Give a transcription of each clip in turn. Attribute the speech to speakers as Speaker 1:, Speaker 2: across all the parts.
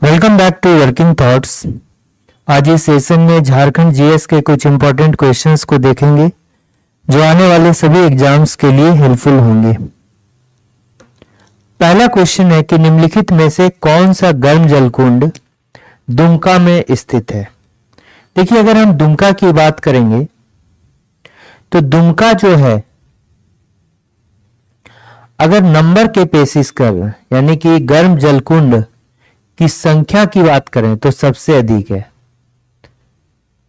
Speaker 1: Welcome back to working thoughts. आज इस session में झारखंड जीएस के कुछ इंपॉर्टेंट क्वेश्चंस को देखेंगे जो आने वाले सभी एग्जाम्स के लिए हेल्पफुल होंगे। पहला क्वेश्चन है कि निम्नलिखित में से कौन सा गर्म जल कुंड दुमका में स्थित है। देखिए, अगर हम दुमका की बात करेंगे तो दुमका जो है, अगर नंबर के बेसिस कर यानी कि गर्म जलकुंड की संख्या की बात करें तो सबसे अधिक है।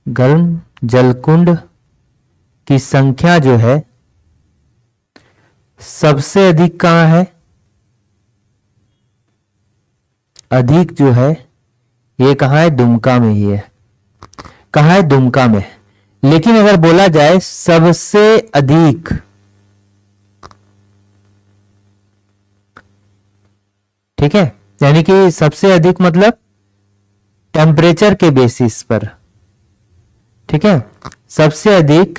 Speaker 1: गर्म जलकुंड की संख्या जो है सबसे अधिक कहां है? अधिक जो है ये कहां है? दुमका में ही है। कहां है? दुमका में। लेकिन अगर बोला जाए सबसे अधिक, ठीक है, यानी कि सबसे अधिक मतलब टेम्परेचर के बेसिस पर, ठीक है, सबसे अधिक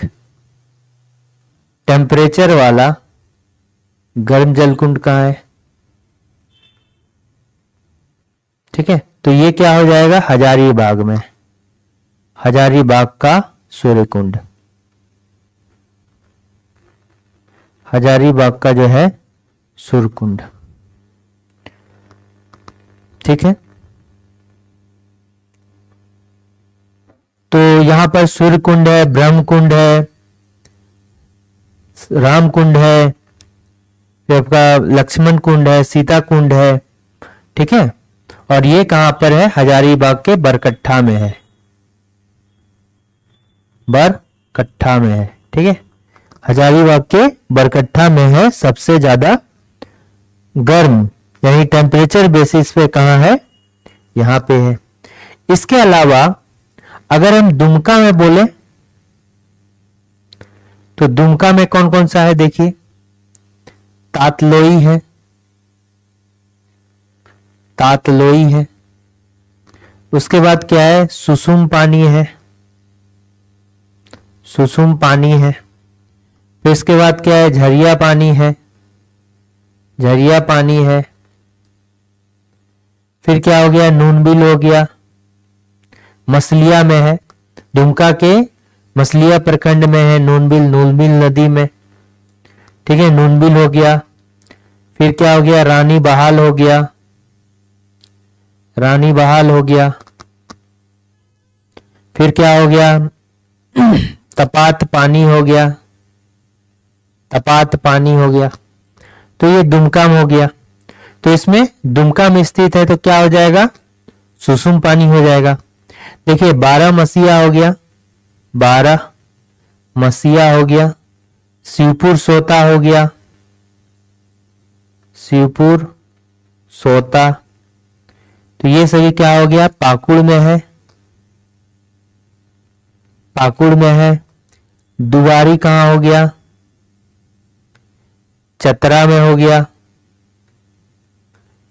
Speaker 1: टेम्परेचर वाला गर्म जलकुंड कहां है? ठीक है, तो ये क्या हो जाएगा? हजारीबाग में। हजारीबाग का सूर्यकुंड, हजारीबाग का जो है सूर्यकुंड, ठीक है। तो यहां पर सूर्य कुंड है, ब्रह्म कुंड है, राम कुंड है, फिर आपका लक्ष्मण कुंड है, सीता कुंड है, ठीक है। और ये कहां पर है? हजारीबाग के बरकट्ठा में है। बरकट्ठा में है, ठीक है। हजारीबाग के बरकट्ठा में है सबसे ज्यादा गर्म, यानी टेम्परेचर बेसिस पे कहां है? यहां पे है। इसके अलावा अगर हम दुमका में बोले तो दुमका में कौन कौन सा है? देखिए, तातलोई है, तातलोई है। उसके बाद क्या है? सुसुम पानी है, सुसुम पानी है। फिर इसके बाद क्या है? झरिया पानी है, झरिया पानी है। फिर क्या हो गया? नूनबिल हो गया, मसलिया में है। दुमका के मसलिया प्रखंड में है नूनबिल, नूनबिल नदी में, ठीक है, नूनबिल हो गया। फिर क्या हो गया? रानी बहाल हो गया, रानी बहाल हो गया। फिर क्या हो गया? तपात पानी हो गया, तपात पानी हो गया। तो ये दुमका में हो गया। तो इसमें दुमका में स्थित है तो क्या हो जाएगा? सुसुम पानी हो जाएगा। देखिए, 12 मसीहा हो गया, 12 मसीहा हो गया। शिवपुर सोता हो गया, शिवपुर सोता। तो ये सभी क्या हो गया? पाकुड़ में है, पाकुड़ में है। दुवारी कहां हो गया? चतरा में हो गया,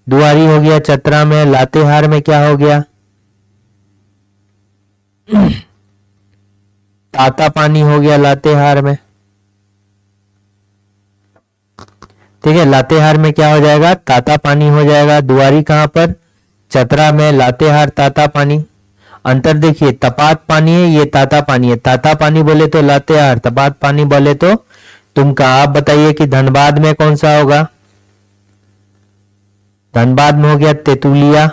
Speaker 1: दुआरी हो गया चतरा में। लातेहार में क्या हो गया? ताता पानी हो गया लातेहार में, ठीक है। लातेहार में क्या हो जाएगा? ताता पानी हो जाएगा। दुआरी कहां पर? चतरा में। लातेहार ताता पानी। अंतर देखिए, तपात पानी है, ये ताता पानी है। ताता पानी बोले तो लातेहार, तपात पानी बोले तो तुमका। आप बताइए कि धनबाद में कौन सा होगा? धनबाद में हो गया तेतुलिया,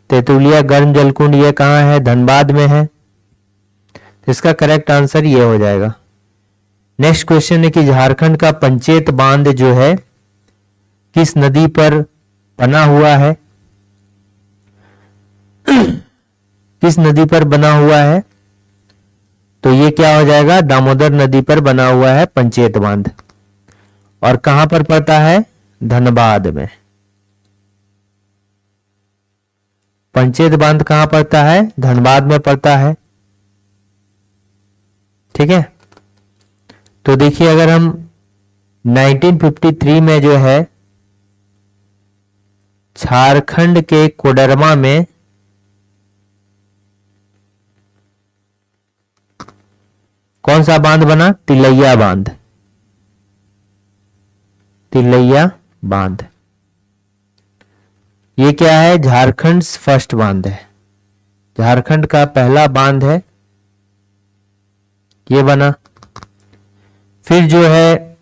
Speaker 1: तेतुलिया गर्म जलकुंड। ये कहां है? धनबाद में है। तो इसका करेक्ट आंसर ये हो जाएगा। नेक्स्ट क्वेश्चन है कि झारखंड का पंचेत बांध जो है किस नदी पर बना हुआ है? किस नदी पर बना हुआ है? तो ये क्या हो जाएगा? दामोदर नदी पर बना हुआ है पंचेत बांध। और कहां पर पड़ता है? धनबाद में। पंचेत बांध कहां पड़ता है? धनबाद में पड़ता है, ठीक है। तो देखिए, अगर हम 1953 में जो है झारखंड के कोडरमा में कौन सा बांध बना? तिलैया बांध, तिलैया बांध। ये क्या है? झारखंड फर्स्ट बांध है, झारखंड का पहला बांध है, ये बना। फिर जो है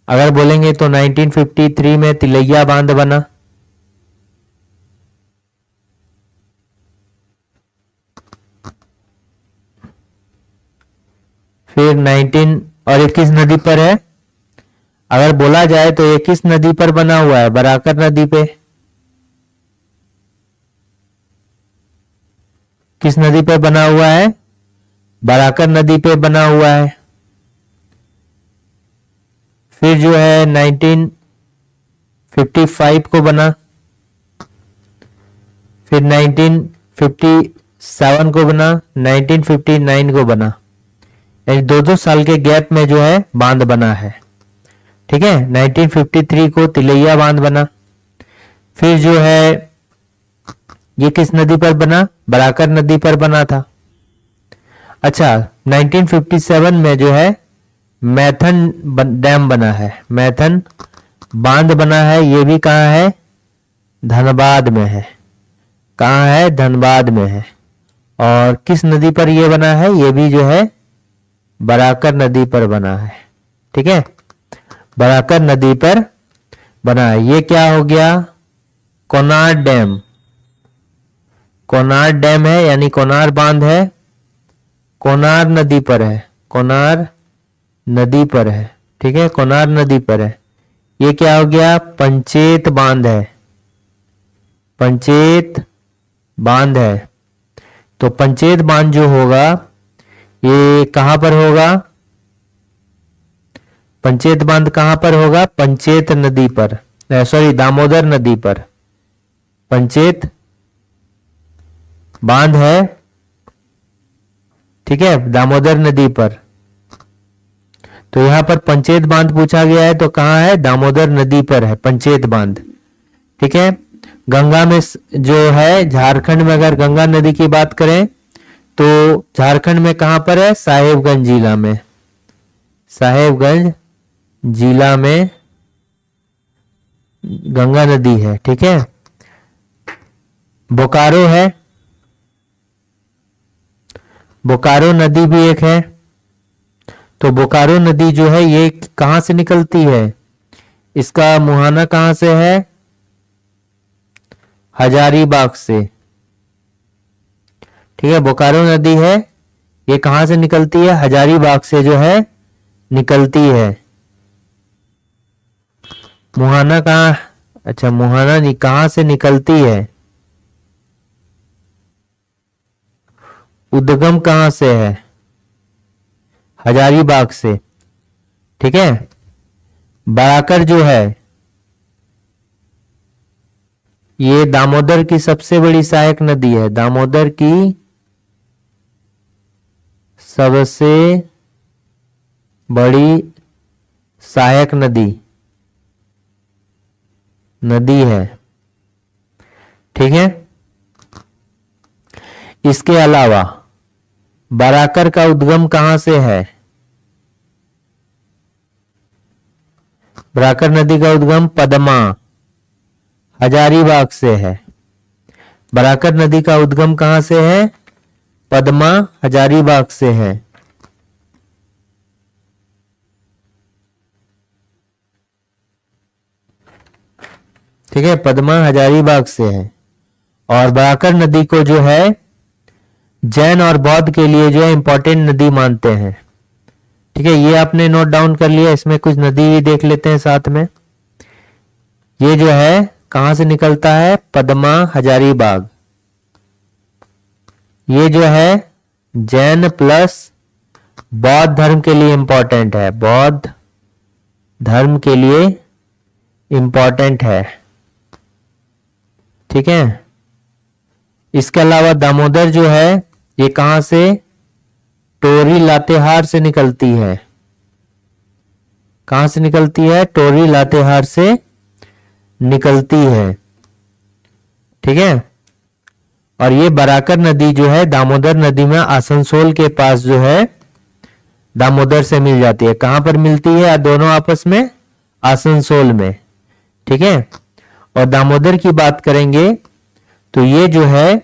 Speaker 1: अगर बोलेंगे तो 1953 में तिलैया बांध बना। फिर 19 और ये किस नदी पर है? अगर बोला जाए तो ये किस नदी पर बना हुआ है? बराकर नदी पे। किस नदी पे बना हुआ है? बराकर नदी पे बना हुआ है। फिर जो है 1955 को बना। फिर 1957 को बना, 1959 को बना। यानी 2-2 साल के गैप में जो है बांध बना है। ठीक है, 1953 को तिलैया बांध बना। फिर जो है ये किस नदी पर बना? बराकर नदी पर बना था। अच्छा, 1957 में जो है मैथन डैम बना है, मैथन बांध बना है। ये भी कहाँ है? धनबाद में है। कहाँ है? धनबाद में है। और किस नदी पर ये बना है? ये भी जो है बराकर नदी पर बना है। ठीक है, बराकर नदी पर बना है। ये क्या हो गया? कोनार डैम। कोनार डैम है, यानी कोनार बांध है, कोनार नदी पर है, कोनार नदी पर है। ठीक है, कोनार नदी पर है। ये क्या हो गया? पंचेत बांध है, पंचेत बांध है। तो पंचेत बांध जो होगा ये कहां पर होगा? पंचेत बांध कहां पर होगा? पंचेत नदी पर, सॉरी दामोदर नदी पर पंचेत बांध है। ठीक है, दामोदर नदी पर। तो यहां पर पंचेत बांध पूछा गया है, तो कहां है? दामोदर नदी पर है पंचेत बांध। ठीक है, गंगा में जो है झारखंड में अगर गंगा नदी की बात करें तो झारखंड में कहां पर है? साहेबगंज जिला में, साहेबगंज जिला में गंगा नदी है। ठीक है, बोकारो है, बोकारो नदी भी एक है। तो बोकारो नदी जो है ये कहां से निकलती है? इसका मुहाना कहां से है? हजारीबाग से। ठीक है, बोकारो नदी है, ये कहां से निकलती है? हजारीबाग से जो है निकलती है। मुहाना कहां? अच्छा, मुहाना कहां से निकलती है? उद्गम कहां से है? हजारीबाग से। ठीक है, बराकर जो है ये दामोदर की सबसे बड़ी सहायक नदी है, दामोदर की सबसे बड़ी सहायक नदी है। ठीक है, इसके अलावा बराकर का उद्गम कहां से है? बराकर नदी का उद्गम पद्मा हजारीबाग से है। बराकर नदी का उद्गम कहां से है? पद्मा हजारीबाग से है। ठीक है, पद्मा हजारीबाग से है। और बराकर नदी को जो है जैन और बौद्ध के लिए जो है इंपॉर्टेंट नदी मानते हैं। ठीक है, ये आपने नोट डाउन कर लिया। इसमें कुछ नदी भी देख लेते हैं साथ में। ये जो है कहां से निकलता है? पद्मा हजारीबाग। ये जो है जैन प्लस बौद्ध धर्म के लिए इंपॉर्टेंट है, बौद्ध धर्म के लिए इंपॉर्टेंट है। ठीक है, इसके अलावा दामोदर जो है ये कहां से? टोरी लातेहार से निकलती है। कहां से निकलती है? टोरी लातेहार से निकलती है। ठीक है, और ये बराकर नदी जो है दामोदर नदी में आसनसोल के पास जो है दामोदर से मिल जाती है। कहां पर मिलती है दोनों आपस में? आसनसोल में। ठीक है, और दामोदर की बात करेंगे तो ये जो है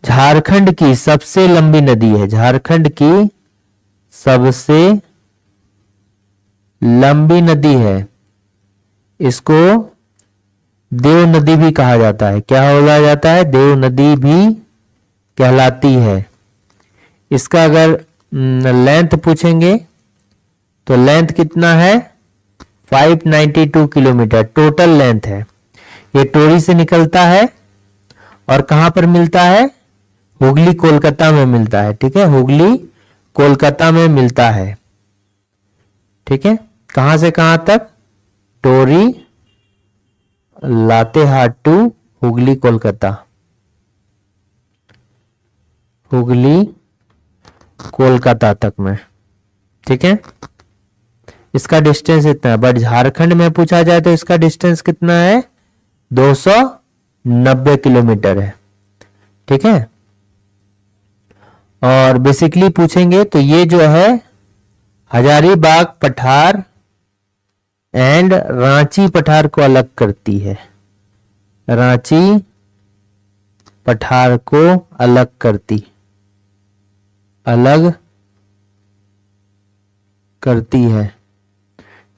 Speaker 1: झारखंड की सबसे लंबी नदी है, झारखंड की सबसे लंबी नदी है। इसको देव नदी भी कहा जाता है। क्या बोला जाता है? देव नदी भी कहलाती है। इसका अगर लेंथ पूछेंगे तो लेंथ कितना है? 592 किलोमीटर टोटल लेंथ है। ये टोरी से निकलता है और कहां पर मिलता है? हुगली कोलकाता में मिलता है। ठीक है, हुगली कोलकाता में मिलता है। ठीक है, कहां से कहां तक? टोरी लातेहार टू हुगली कोलकाता, हुगली कोलकाता तक में। ठीक है, इसका डिस्टेंस इतना है। बट झारखंड में पूछा जाए तो इसका डिस्टेंस कितना है? 290 किलोमीटर है। ठीक है, और बेसिकली पूछेंगे तो ये जो है हजारीबाग पठार एंड रांची पठार को अलग करती है। रांची पठार को अलग करती है।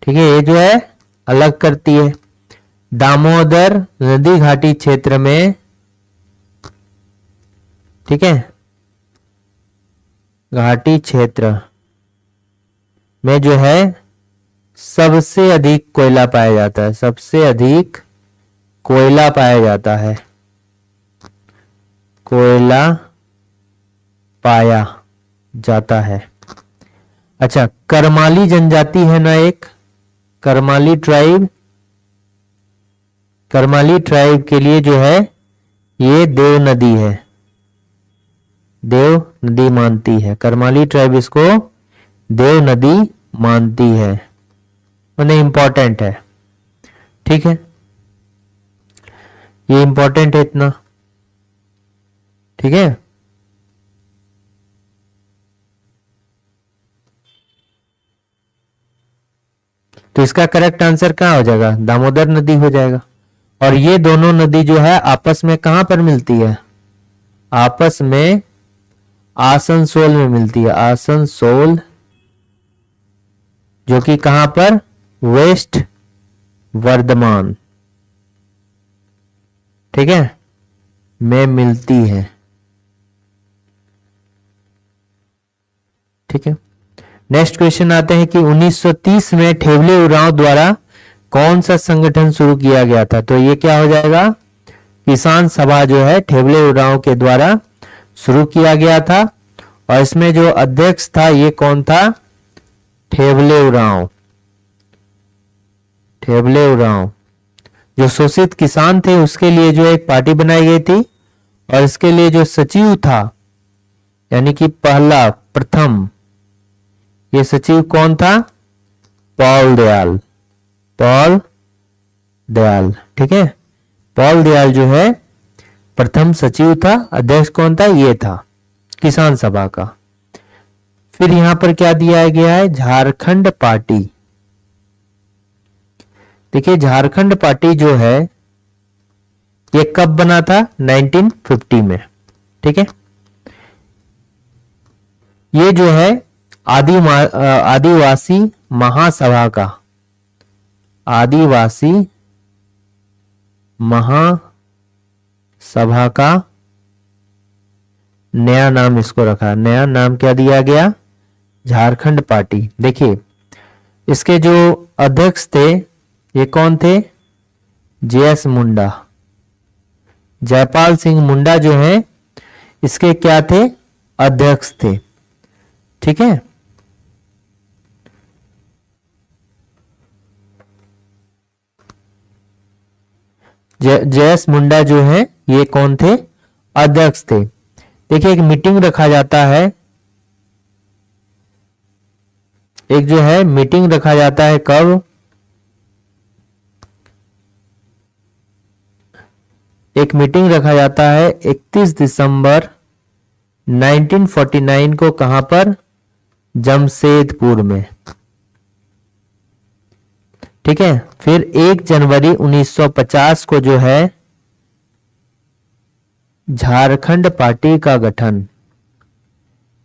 Speaker 1: ठीक है, ये जो है अलग करती है। दामोदर नदी घाटी क्षेत्र में, ठीक है, घाटी क्षेत्र में जो है सबसे अधिक कोयला पाया जाता है। सबसे अधिक कोयला पाया जाता है। कोयला पाया जाता है। अच्छा, करमाली जनजाति है ना एक, करमाली ट्राइब। करमाली ट्राइब के लिए जो है ये देव नदी है, देव नदी मानती है। करमाली ट्राइब इसको देव नदी मानती है, उन्हें इंपॉर्टेंट है। ठीक है, ये इंपॉर्टेंट है इतना। ठीक है, तो इसका करेक्ट आंसर कहां हो जाएगा? दामोदर नदी हो जाएगा। और ये दोनों नदी जो है आपस में कहां पर मिलती है? आपस में आसनसोल में मिलती है। आसनसोल, जो कि कहां पर? वेस्ट वर्धमान, ठीक है, में मिलती है। ठीक है, नेक्स्ट क्वेश्चन आते हैं कि 1930 में ठेवले उरांव द्वारा कौन सा संगठन शुरू किया गया था? तो ये क्या हो जाएगा? किसान सभा जो है ठेवले उरांव के द्वारा शुरू किया गया था। और इसमें जो अध्यक्ष था ये कौन था? ठेवले उरांव। ठेवले उरांव जो शोषित किसान थे उसके लिए जो एक पार्टी बनाई गई थी, और इसके लिए जो सचिव था, यानी कि पहला प्रथम, ये सचिव कौन था? पॉल दयाल। पॉल दयाल, ठीक है, पॉल दयाल जो है प्रथम सचिव था। अध्यक्ष कौन था? ये था किसान सभा का। फिर यहां पर क्या दिया गया है? झारखंड पार्टी। देखिए, झारखंड पार्टी जो है ये कब बना था? 1950 में। ठीक है, ये जो है आदिवासी महासभा का, आदिवासी महासभा का नया नाम इसको रखा। नया नाम क्या दिया गया? झारखंड पार्टी। देखिए, इसके जो अध्यक्ष थे ये कौन थे? जेएस मुंडा, जयपाल सिंह मुंडा जो है इसके क्या थे? अध्यक्ष थे। ठीक है, जेएस मुंडा जो है ये कौन थे? अध्यक्ष थे। देखिए, एक मीटिंग रखा जाता है, एक जो है मीटिंग रखा जाता है कब? एक मीटिंग रखा जाता है 31 दिसंबर 1949 को। कहां पर? जमशेदपुर में। ठीक है। फिर 1 जनवरी 1950 को जो है झारखंड पार्टी का गठन,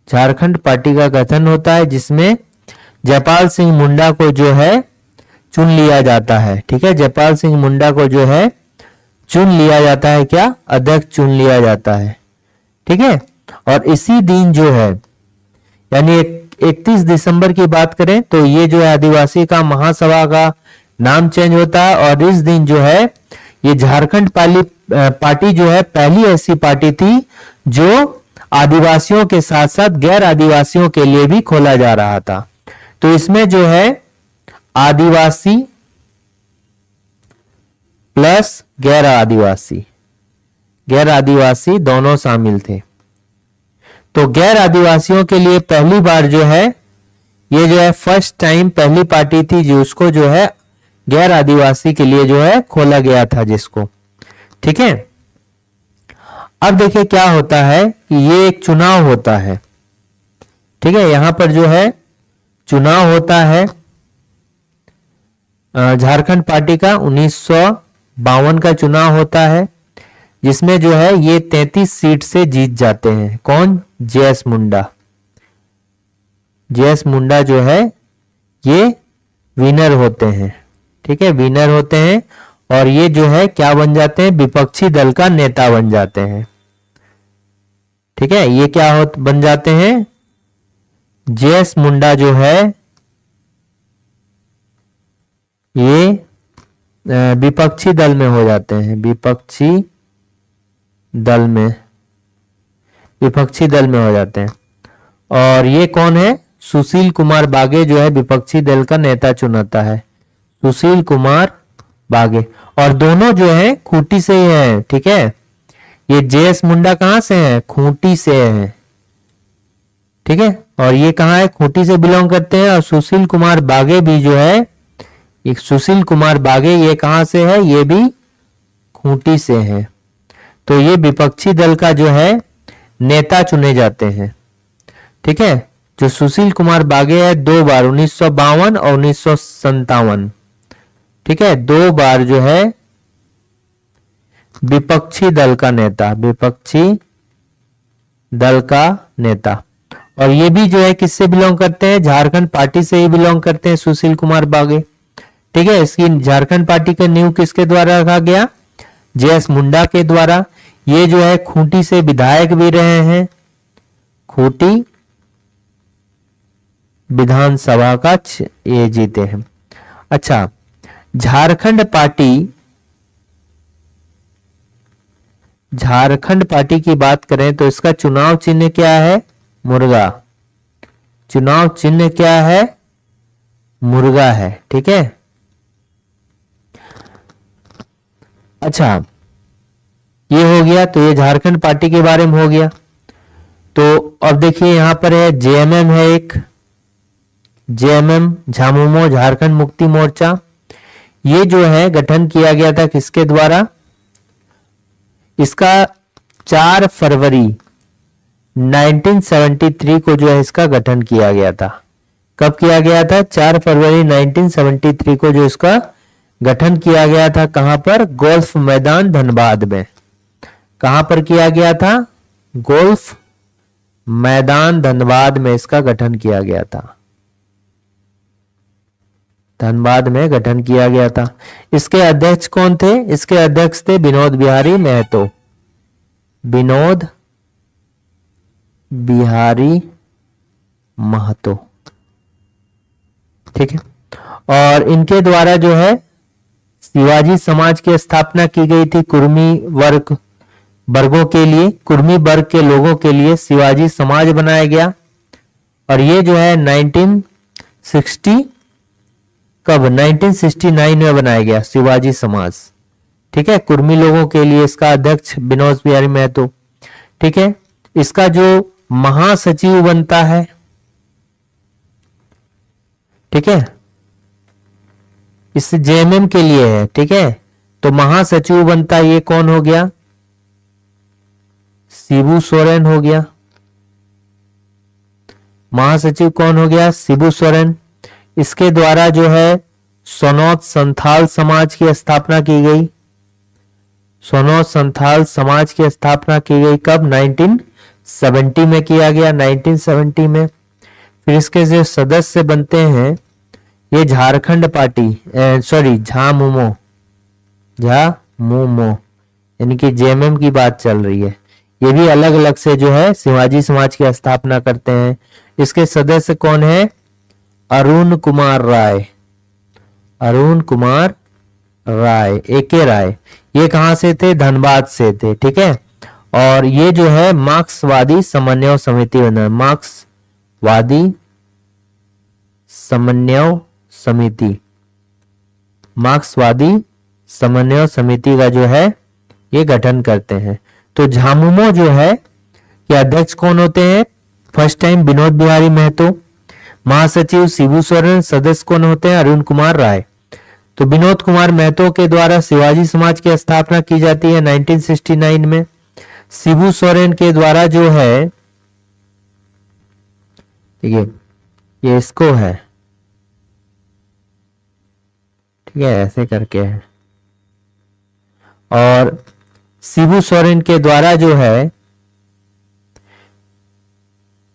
Speaker 1: झारखंड पार्टी का गठन होता है, जिसमें जयपाल सिंह मुंडा को जो है चुन लिया जाता है। ठीक है, जयपाल सिंह मुंडा को जो है चुन लिया जाता है, क्या, अध्यक्ष चुन लिया जाता है। ठीक है, और इसी दिन जो है यानी 31 दिसंबर की बात करें तो ये जो है आदिवासी का महासभा का नाम चेंज होता है, और इस दिन जो है ये झारखंड पार्टी जो है पहली ऐसी पार्टी थी जो आदिवासियों के साथ साथ गैर आदिवासियों के लिए भी खोला जा रहा था। तो इसमें जो है आदिवासी प्लस गैर आदिवासी, गैर आदिवासी दोनों शामिल थे। तो गैर आदिवासियों के लिए पहली बार जो है ये जो है फर्स्ट टाइम पहली पार्टी थी जो उसको जो है गैर आदिवासी के लिए जो है खोला गया था जिसको। ठीक है, अब देखिए क्या होता है कि ये एक चुनाव होता है। ठीक है, यहां पर जो है चुनाव होता है झारखंड पार्टी का 1952 का चुनाव होता है, जिसमें जो है ये 33 सीट से जीत जाते हैं। कौन? जेएस मुंडा। जेएस मुंडा जो है ये विनर होते हैं। ठीक है, विनर होते हैं, और ये जो है क्या बन जाते हैं? विपक्षी दल का नेता बन जाते हैं। ठीक है, ये क्या बन जाते हैं? जेएस मुंडा जो है ये विपक्षी दल में हो जाते हैं, विपक्षी दल में, विपक्षी दल में हो जाते हैं। और ये कौन है? सुशील कुमार बागे जो है विपक्षी दल का नेता चुनाता है, सुशील कुमार बागे। और दोनों जो है खूंटी से ही हैं। ठीक है, ये जेएस मुंडा कहां से हैं? खूंटी से हैं। ठीक है, और ये कहां है? खूंटी से बिलोंग करते हैं। और सुशील कुमार बागे भी जो है, एक सुशील कुमार बागे, ये कहां से है? ये भी खूंटी से है। तो ये विपक्षी दल का जो है नेता चुने जाते हैं। ठीक है, जो सुशील कुमार बागे है 2 बार 1952 और 1957, ठीक है, 2 बार जो है विपक्षी दल का नेता, विपक्षी दल का नेता। और ये भी जो है किससे बिलोंग करते हैं? झारखंड पार्टी से ही बिलोंग करते हैं सुशील कुमार बागे। ठीक है, इसकी झारखंड पार्टी का नींव किसके द्वारा रखा गया? जेएस मुंडा के द्वारा। ये जो है खूंटी से विधायक भी रहे हैं, खूंटी विधानसभा का ये जीते हैं। अच्छा, झारखंड पार्टी की बात करें तो इसका चुनाव चिन्ह क्या है? मुर्गा। चुनाव चिन्ह क्या है? मुर्गा है। ठीक है, अच्छा, ये हो गया। तो ये झारखंड पार्टी के बारे में हो गया। तो अब देखिए यहां पर है जेएमएम है एक, जेएमएम झामुमो झारखंड मुक्ति मोर्चा। ये जो है गठन किया गया था किसके द्वारा? इसका 4 फरवरी 1973 को जो है इसका गठन किया गया था। कब किया गया था? 4 फरवरी 1973 को जो इसका गठन किया गया था। कहां पर? गोल्फ मैदान धनबाद में। कहां पर किया गया था? गोल्फ मैदान धनबाद में इसका गठन किया गया था, धनबाद में गठन किया गया था। इसके अध्यक्ष कौन थे? इसके अध्यक्ष थे विनोद बिहारी महतो, विनोद बिहारी महतो। ठीक है, और इनके द्वारा जो है शिवाजी समाज की स्थापना की गई थी। कुर्मी वर्गों के लिए, कुर्मी वर्ग के लोगों के लिए शिवाजी समाज बनाया गया। और ये जो है 1969 में बनाया गया शिवाजी समाज। ठीक है, कुर्मी लोगों के लिए इसका अध्यक्ष विनोद बिहारी महतो। ठीक है, इसका जो महासचिव बनता है, ठीक है, इस जेएमएम के लिए है। ठीक है, तो महासचिव बनता है, ये कौन हो गया? शिबू सोरेन हो गया। महासचिव कौन हो गया? शिबू सोरेन। इसके द्वारा जो है सोनौत संथाल समाज की स्थापना की गई। सोनौत संथाल समाज की स्थापना की गई कब? 1970 में किया गया, 1970 में। फिर इसके जो सदस्य बनते हैं ये झारखंड पार्टी, सॉरी झामुमो, झामुमो यानी कि जेएमएम की बात चल रही है। ये भी अलग अलग से जो है शिवाजी समाज की स्थापना करते हैं। इसके सदस्य कौन है? अरुण कुमार राय, अरुण कुमार राय, एके राय। ये कहां से थे? धनबाद से थे। ठीक है। और ये जो है मार्क्सवादी समन्वय समिति बना, मार्क्सवादी समन्वय समिति, मार्क्सवादी समन्वय समिति का जो है ये गठन करते हैं। तो झामुमो जो है ये अध्यक्ष कौन होते हैं? फर्स्ट टाइम विनोद बिहारी महतो, महासचिव शिबू सोरेन, सदस्य कौन होते हैं? अरुण कुमार राय। तो विनोद कुमार महतो के द्वारा शिवाजी समाज की स्थापना की जाती है 1969 में। शिबू सोरेन के द्वारा जो है, ठीक है, ये इसको है, ठीक है, ऐसे करके है। और शिबू सोरेन के द्वारा जो है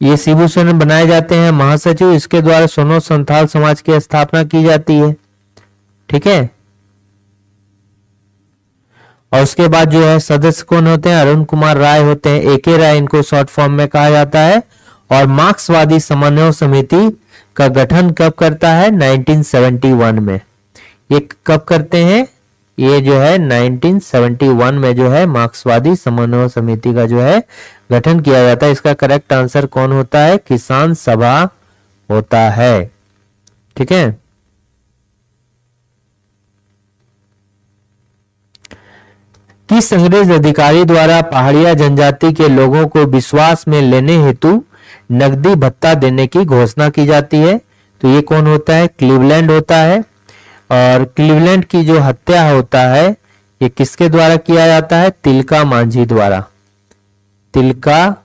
Speaker 1: ये शिबू सोरेन बनाए जाते हैं महासचिव। इसके द्वारा सोनौत संथाल समाज की स्थापना की जाती है। ठीक है। और उसके बाद जो है सदस्य कौन होते हैं? अरुण कुमार राय होते हैं, एके राय इनको शॉर्ट फॉर्म में कहा जाता है। और मार्क्सवादी समन्वय समिति का गठन कब करता है? 1971 में। ये कब करते हैं? ये जो है 1971 में जो है मार्क्सवादी समन्वय समिति का जो है गठन किया जाता है। इसका करेक्ट आंसर कौन होता है? किसान सभा होता है। ठीक है। किस अंग्रेज अधिकारी द्वारा पहाड़िया जनजाति के लोगों को विश्वास में लेने हेतु नकदी भत्ता देने की घोषणा की जाती है? तो ये कौन होता है? क्लीवलैंड होता है। और क्लीवलैंड की जो हत्या होता है ये किसके द्वारा किया जाता है? तिलका मांझी द्वारा, तिलका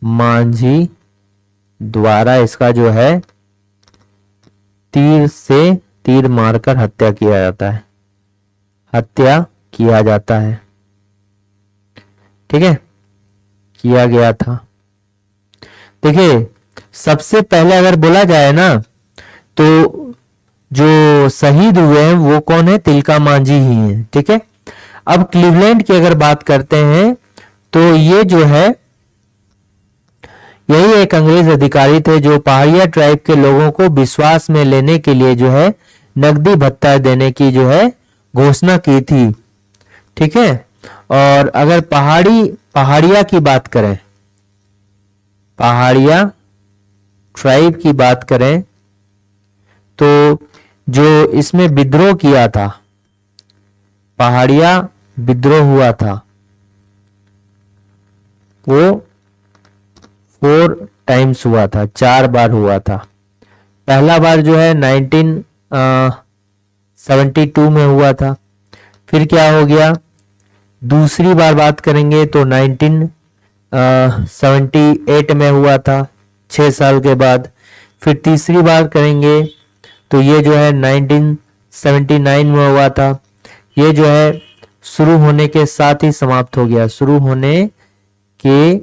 Speaker 1: मांझी द्वारा इसका जो है तीर से तीर मारकर हत्या किया जाता है, हत्या किया जाता है। ठीक है, किया गया था। देखिए सबसे पहले अगर बोला जाए ना तो जो शहीद हुए हैं वो कौन है? तिलका मांझी ही है। ठीक है। अब क्लीवलैंड की अगर बात करते हैं तो ये जो है यही एक अंग्रेज अधिकारी थे जो पहाड़िया ट्राइब के लोगों को विश्वास में लेने के लिए जो है नकदी भत्ता देने की जो है घोषणा की थी। ठीक है। और अगर पहाड़िया की बात करें, पहाड़िया ट्राइब की बात करें तो जो इसमें विद्रोह किया था, पहाड़िया विद्रोह हुआ था, वो 4 टाइम्स हुआ था, 4 बार हुआ था। पहला बार जो है 1972 में हुआ था। फिर क्या हो गया? दूसरी बार बात करेंगे तो 1978 में हुआ था, 6 साल के बाद। फिर तीसरी बार करेंगे तो ये जो है 1979 में हुआ था। ये जो है शुरू होने के साथ ही समाप्त हो गया, शुरू होने के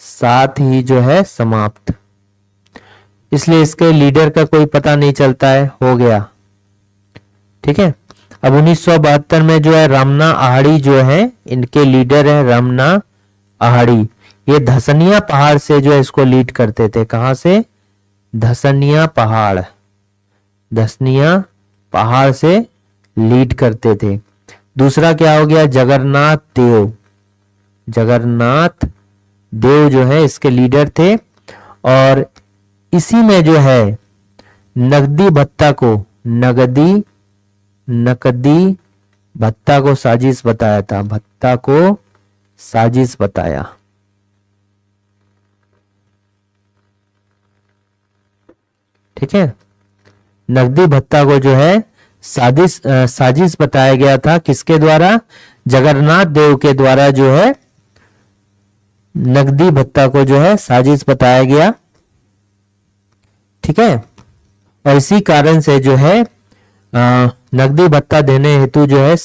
Speaker 1: साथ ही जो है समाप्त, इसलिए इसके लीडर का कोई पता नहीं चलता है, हो गया। ठीक है। अब 1972 में जो है रमना आहाड़ी जो है इनके लीडर है, रमना आहाड़ी। ये धसनिया पहाड़ से जो है इसको लीड करते थे। कहां से? धसनिया पहाड़, धसनिया पहाड़ से लीड करते थे। दूसरा क्या हो गया? जगन्नाथ देव, जगन्नाथ देव जो है इसके लीडर थे। और इसी में जो है नकदी भत्ता को, नकदी भत्ता को साजिश बताया था, भत्ता को साजिश बताया। ठीक है। नकदी भत्ता को जो है साजिश बताया गया था। किसके द्वारा? जगन्नाथ देव के द्वारा जो है नकदी भत्ता को जो है साजिश बताया गया। ठीक है। और इसी कारण से जो है नकदी भत्ता देने हेतु जो है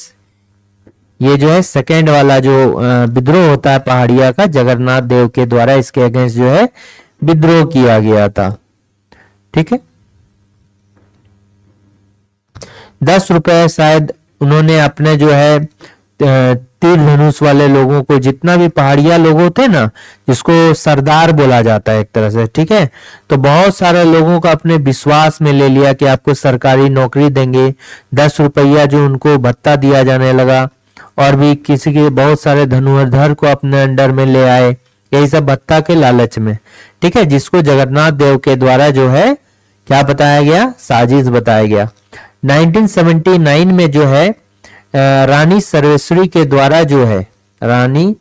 Speaker 1: ये जो है सेकेंड वाला जो विद्रोह होता है पहाड़िया का, जगन्नाथ देव के द्वारा इसके अगेंस्ट जो है विद्रोह किया गया था। ठीक है, 10 रुपए शायद उन्होंने अपने जो है तीर धनुष वाले लोगों को, जितना भी पहाड़िया लोग होते ना, जिसको सरदार बोला जाता है एक तरह से, ठीक है, तो बहुत सारे लोगों को अपने विश्वास में ले लिया कि आपको सरकारी नौकरी देंगे। 10 रुपया जो उनको भत्ता दिया जाने लगा, और भी किसी के बहुत सारे धनुर्धर को अपने अंडर में ले आए, यही सब भत्ता के लालच में। ठीक है, जिसको जगन्नाथ देव के द्वारा जो है क्या बताया गया, साजिश बताया गया। 1979 में जो है रानी सर्वेश्वरी के द्वारा जो है, रानी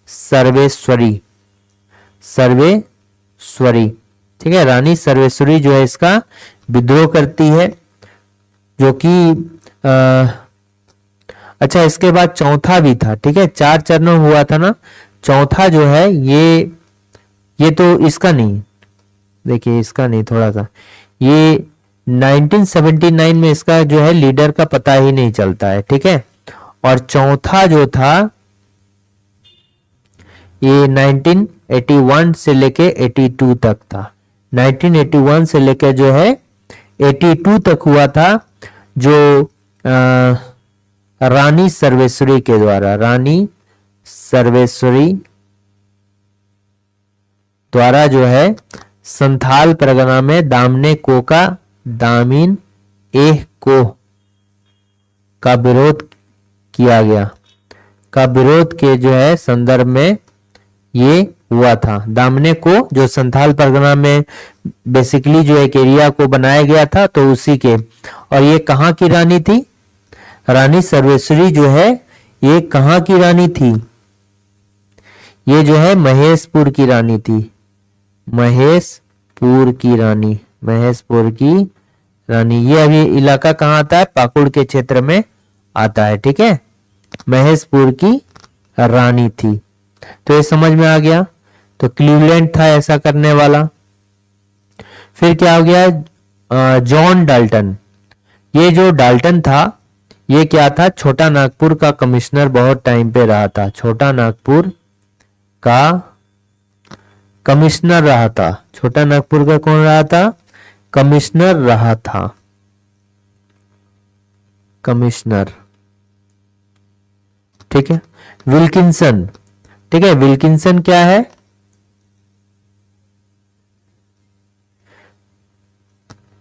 Speaker 1: सर्वेश्वरी ठीक है, रानी सर्वेश्वरी जो है इसका विद्रोह करती है, जो कि अच्छा इसके बाद चौथा भी था। ठीक है, 4 चरणों हुआ था ना, चौथा जो है ये तो इसका नहीं, देखिए इसका नहीं, थोड़ा सा ये 1979 में इसका जो है लीडर का पता ही नहीं चलता है। ठीक है, और चौथा जो था ये 1981 से लेके 82 तक था। 1981 से लेके जो है 82 तक हुआ था, जो रानी सर्वेश्वरी के द्वारा, रानी सर्वेश्वरी द्वारा जो है संथाल परगना में दामने कोका दामिन एह को का विरोध किया गया, का विरोध के जो है संदर्भ में ये हुआ था। दामने को जो संथाल परगना में बेसिकली जो एक एरिया को बनाया गया था, तो उसी के, और ये कहाँ की रानी थी, रानी सर्वेश्वरी जो है ये कहाँ की रानी थी, ये जो है महेशपुर की रानी थी, महेशपुर की रानी, महेशपुर की रानी। ये अभी इलाका कहाँ आता है, पाकुड़ के क्षेत्र में आता है। ठीक है, महेशपुर की रानी थी। तो ये समझ में आ गया। तो क्लीवलैंड था ऐसा करने वाला। फिर क्या हो गया, जॉन डाल्टन। ये जो डाल्टन था ये क्या था, छोटा नागपुर का कमिश्नर बहुत टाइम पे रहा था, छोटा नागपुर का कमिश्नर रहा था। छोटा नागपुर का कौन रहा था, कमिश्नर रहा था, कमिश्नर। ठीक है, विल्किंसन। ठीक है, विल्किंसन क्या है,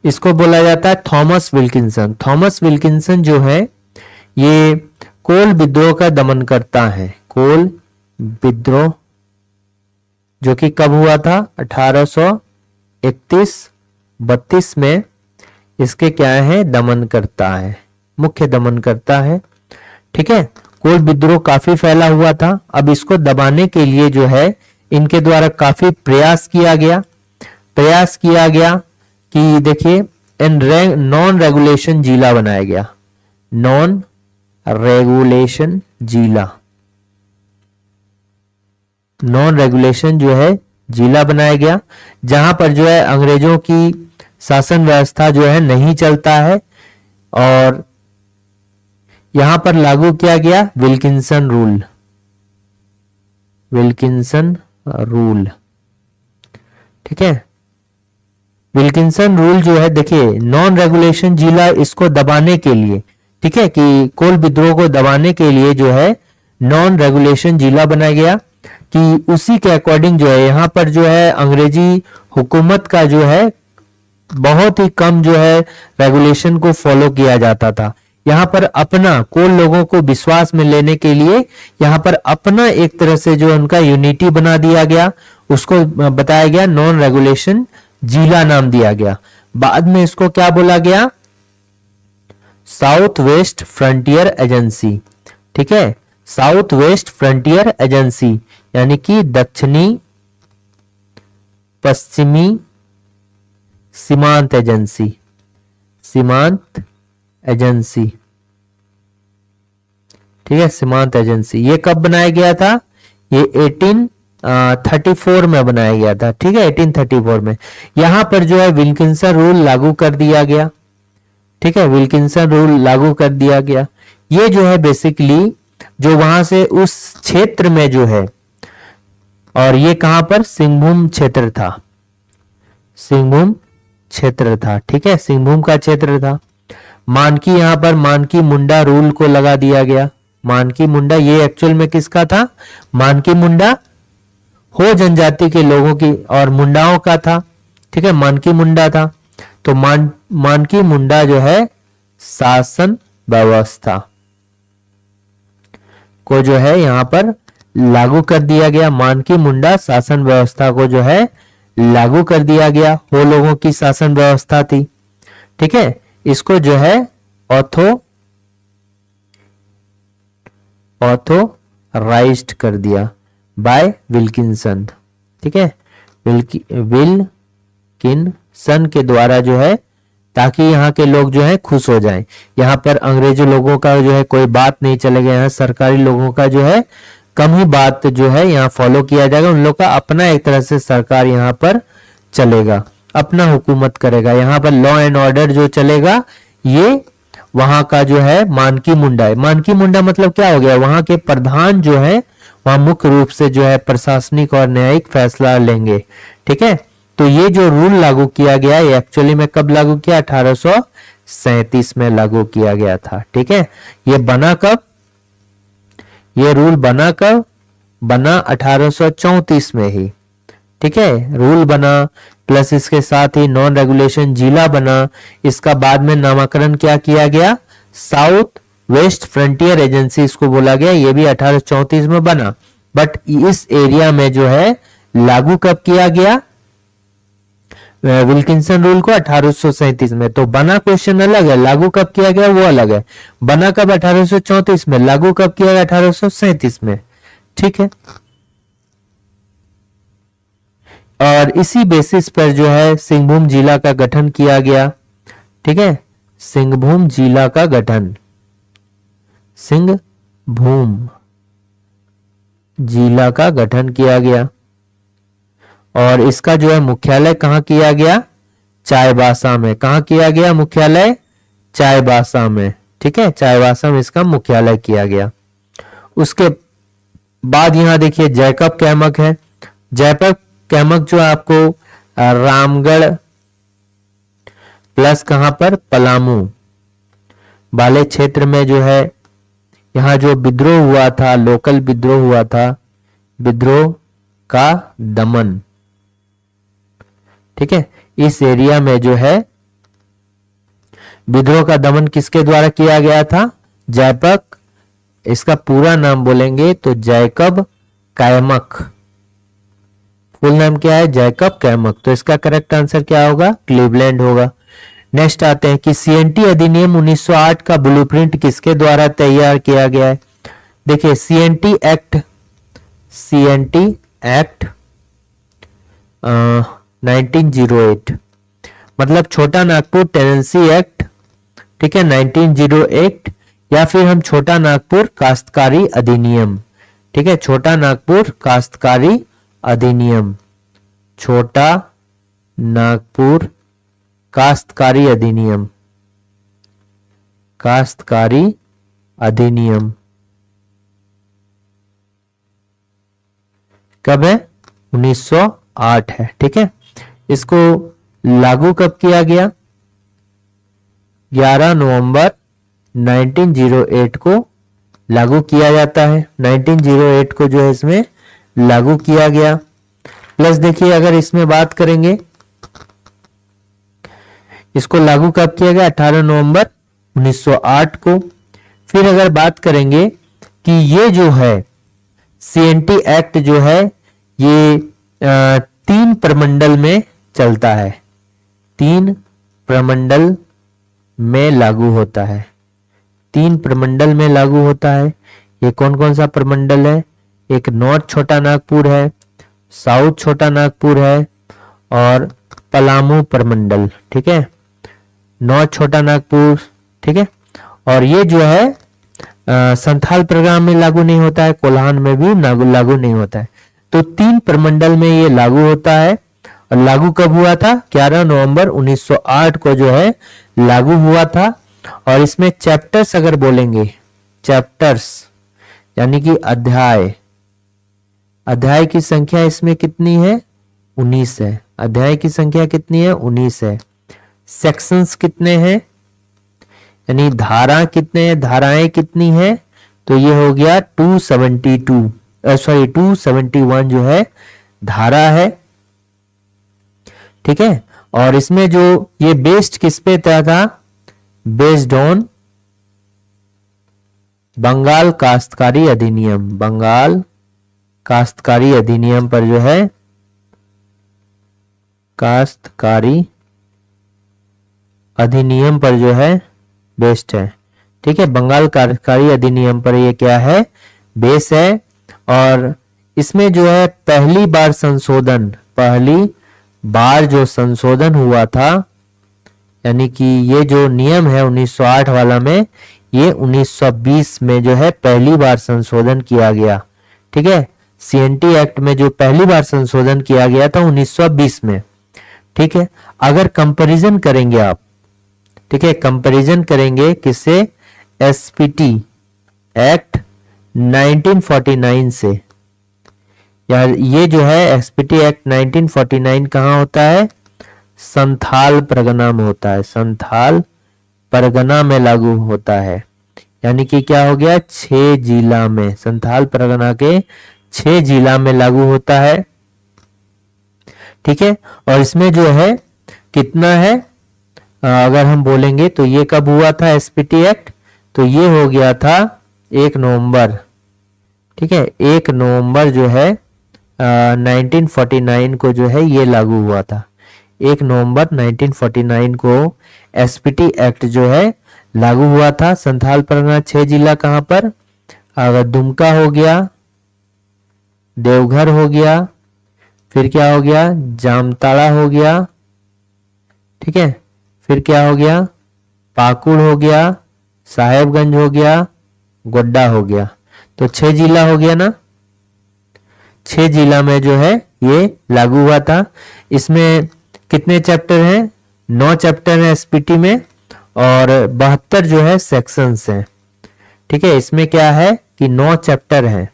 Speaker 1: इसको बोला जाता है थॉमस विल्किंसन। थॉमस विल्किंसन जो है ये कोल विद्रोह का दमन करता है। कोल विद्रोह जो कि कब हुआ था, 1831-32 में इसके क्या है, दमन करता है, मुख्य दमन करता है। ठीक है, कोल विद्रोह काफी फैला हुआ था। अब इसको दबाने के लिए जो है इनके द्वारा काफी प्रयास किया गया कि देखिए नॉन रेगुलेशन जिला बनाया गया, नॉन रेगुलेशन जिला, नॉन रेगुलेशन जो है जिला बनाया गया, जहां पर जो है अंग्रेजों की शासन व्यवस्था जो है नहीं चलता है, और यहां पर लागू किया गया विल्किंसन रूल, विल्किंसन रूल। ठीक है, विल्किंसन रूल जो है, देखिए नॉन रेगुलेशन जिला, इसको दबाने के लिए, ठीक है, कि कोल विद्रोह को दबाने के लिए जो है नॉन रेगुलेशन जिला बनाया गया, कि उसी के अकॉर्डिंग जो है यहाँ पर जो है अंग्रेजी हुकूमत का जो है बहुत ही कम जो है रेगुलेशन को फॉलो किया जाता था। यहाँ पर अपना कोल लोगों को विश्वास में लेने के लिए यहाँ पर अपना एक तरह से जो उनका यूनिटी बना दिया गया, उसको बताया गया नॉन रेगुलेशन जिला नाम दिया गया। बाद में इसको क्या बोला गया, साउथ वेस्ट फ्रंटियर एजेंसी। ठीक है, साउथ वेस्ट फ्रंटियर एजेंसी यानी कि दक्षिणी पश्चिमी सीमांत एजेंसी, सीमांत एजेंसी। ठीक है, सीमांत एजेंसी। ये कब बनाया गया था, ये 1834 में बनाया गया था, ठीक है, 1834 में। यहां पर जो है विल्किंसन रूल लागू कर दिया गया, ठीक है, विल्किंसन रूल लागू कर दिया गया। ये जो है बेसिकली जो वहां से उस क्षेत्र में जो है, और ये कहां पर, सिंहभूम क्षेत्र था, सिंहभूम क्षेत्र था, ठीक है, सिंहभूम का क्षेत्र था। मानकी, यहां पर मानकी मुंडा रूल को लगा दिया गया। मानकी मुंडा ये एक्चुअल में किसका था, मानकी मुंडा हो जनजाति के लोगों की और मुंडाओं का था, ठीक है, मानकी मुंडा था। तो मानकी मुंडा जो है शासन व्यवस्था को जो है यहां पर लागू कर दिया गया। मानकी मुंडा शासन व्यवस्था को जो है लागू कर दिया गया। हो लोगों की शासन व्यवस्था थी, ठीक है, इसको जो है ऑथोराइज्ड कर दिया बाय विल्किंसन, ठीक है, विल्किंसन के द्वारा जो है, ताकि यहाँ के लोग जो है खुश हो जाएं। यहाँ पर अंग्रेजों लोगों का जो है कोई बात नहीं चलेगा, यहाँ सरकारी लोगों का जो है कम ही बात जो है यहाँ फॉलो किया जाएगा। उन लोग का अपना एक तरह से सरकार यहाँ पर चलेगा, अपना हुकूमत करेगा। यहाँ पर लॉ एंड ऑर्डर जो चलेगा ये वहां का जो है मानकी मुंडा है। मानकी मुंडा मतलब क्या हो गया, वहां के प्रधान जो है वहां मुख्य रूप से जो है प्रशासनिक और न्यायिक फैसला लेंगे, ठीक है। तो ये जो रूल लागू किया गया ये एक्चुअली में कब लागू किया, 1837 में लागू किया गया था, ठीक है। ये बना कब, ये रूल बना कब, बना 1834 में ही, ठीक है, रूल बना, प्लस इसके साथ ही नॉन रेगुलेशन जिला बना। इसका बाद में नामकरण क्या किया गया, साउथ वेस्ट फ्रंटियर एजेंसी इसको बोला गया। ये भी 1834 में बना, बट इस एरिया में जो है लागू कब किया गया, विल्किंसन रूल को 1837 में। तो बना क्वेश्चन अलग है, लागू कब किया गया वो अलग है। बना कब, 1834 में, लागू कब किया गया, 1837 में, ठीक है। और इसी बेसिस पर जो है सिंहभूम जिला का गठन किया गया, ठीक है, सिंहभूम जिला का गठन, सिंहभूम जिला का गठन किया गया। और इसका जो है मुख्यालय कहां किया गया, चाईबासा में। कहां किया गया मुख्यालय, चाईबासा में, ठीक है, चाईबासा में इसका मुख्यालय किया गया। उसके बाद यहां देखिए जैकब कैमक है। जैकब कैमक जो आपको रामगढ़ प्लस कहां पर, पलामू वाले क्षेत्र में जो है यहां जो विद्रोह हुआ था, लोकल विद्रोह हुआ था, विद्रोह का दमन, ठीक है, इस एरिया में जो है विद्रोह का दमन किसके द्वारा किया गया था, जैकब, इसका पूरा नाम बोलेंगे तो जैकब कैमक, फुल नाम क्या है, जैकब कैमक। तो इसका करेक्ट आंसर क्या होगा, क्लीवलैंड होगा। नेक्स्ट आते हैं कि सीएनटी अधिनियम 1908 का ब्लूप्रिंट किसके द्वारा तैयार किया गया है। देखिए सीएनटी एक्ट 1908 मतलब छोटा नागपुर टेनेंसी एक्ट, ठीक है, 1908, या फिर हम छोटा नागपुर काश्तकारी अधिनियम, ठीक है, छोटा नागपुर काश्तकारी अधिनियम, छोटा नागपुर काश्तकारी अधिनियम, काश्तकारी अधिनियम कब है, 1908 है, ठीक है। इसको लागू कब किया गया, 11 नवंबर 1908 को लागू किया जाता है। 1908 को जो है इसमें लागू किया गया। प्लस देखिए अगर इसमें बात करेंगे, इसको लागू कब किया गया, 18 नवंबर 1908 को। फिर अगर बात करेंगे कि ये जो है सीएनटी एक्ट जो है ये 3 प्रमंडल में चलता है, 3 प्रमंडल में लागू होता है, 3 प्रमंडल में लागू होता है। ये कौन कौन सा प्रमंडल है, एक नॉर्थ छोटा नागपुर है, साउथ छोटा नागपुर है और पलामू प्रमंडल, ठीक है, नॉर्थ छोटा नागपुर, ठीक है। और ये जो है संथाल प्रोग्राम में लागू नहीं होता है, कोल्हान में भी लागू नहीं होता है। तो 3 प्रमंडल में ये लागू होता है। और लागू कब हुआ था? 11 नवंबर 1908 को जो है लागू हुआ था। और इसमें चैप्टर्स अगर बोलेंगे, चैप्टर्स यानी कि अध्याय, अध्याय की संख्या इसमें कितनी है? 19 है। अध्याय की संख्या कितनी है? 19 है। सेक्शंस कितने हैं, यानी धारा कितने हैं, धाराएं कितनी है? तो ये हो गया 271 जो है धारा है। ठीक है। और इसमें जो ये बेस्ड किस पे था? बेस्ड ऑन बंगाल काश्तकारी अधिनियम, बंगाल काश्तकारी अधिनियम पर जो है, काश्तकारी अधिनियम पर जो है बेस्ड है। ठीक है, बंगाल काश्तकारी अधिनियम पर ये क्या है? बेस है। और इसमें जो है पहली बार संशोधन, पहली बार जो संशोधन हुआ था, यानी कि ये जो नियम है 1908 वाला में, ये 1920 में जो है पहली बार संशोधन किया गया। ठीक है, सीएनटी एक्ट में जो पहली बार संशोधन किया गया था 1920 में। ठीक है, अगर कंपैरिजन करेंगे आप, ठीक है, कंपैरिजन करेंगे किससे? एसपीटी एक्ट 1949 से। यार ये जो है एसपीटी एक्ट 1949 कहाँ होता है? संथाल परगना में होता है, संथाल परगना में लागू होता है। यानी कि क्या हो गया? 6 जिला में, संथाल परगना के 6 जिला में लागू होता है। ठीक है, और इसमें जो है कितना है, अगर हम बोलेंगे तो ये कब हुआ था एसपीटी एक्ट? तो ये हो गया था 1 नवंबर। ठीक है, 1 नवंबर जो है 1949 को जो है ये लागू हुआ था। 1 नवंबर 1949 को एसपीटी एक्ट जो है लागू हुआ था। संथाल परगना 6 जिला कहाँ पर? अगर दुमका हो गया, देवघर हो गया, फिर क्या हो गया? जामताड़ा हो गया। ठीक है, फिर क्या हो गया? पाकुड़ हो गया, साहेबगंज हो गया, गोड्डा हो गया। तो 6 जिला हो गया ना। 6 जिला में जो है ये लागू हुआ था। इसमें कितने चैप्टर हैं? 9 चैप्टर हैं एसपीटी में, और 72 जो है सेक्शंस हैं। ठीक है, इसमें क्या है कि 9 चैप्टर हैं।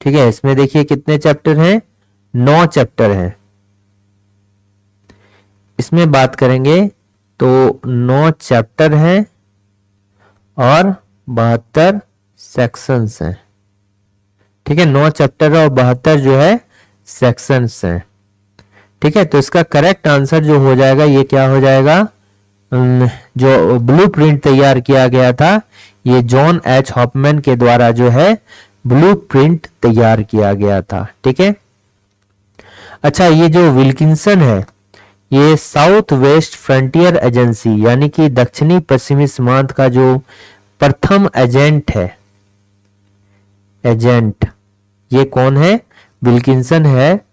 Speaker 1: ठीक है, इसमें देखिए कितने चैप्टर हैं? 9 चैप्टर हैं। इसमें बात करेंगे तो 9 चैप्टर हैं और 72 सेक्शंस हैं। ठीक है, 9 चैप्टर और 72 जो है सेक्शंस हैं। ठीक है, तो इसका करेक्ट आंसर जो हो जाएगा ये क्या हो जाएगा? जो ब्लूप्रिंट तैयार किया गया था, ये जॉन एच हॉफमैन के द्वारा जो है ब्लूप्रिंट तैयार किया गया था। ठीक है, अच्छा, ये जो विल्किंसन है, ये साउथ वेस्ट फ्रंटियर एजेंसी यानी कि दक्षिणी पश्चिमी सीमांत का जो प्रथम एजेंट है, एजेंट ये कौन है? विल्किंसन है।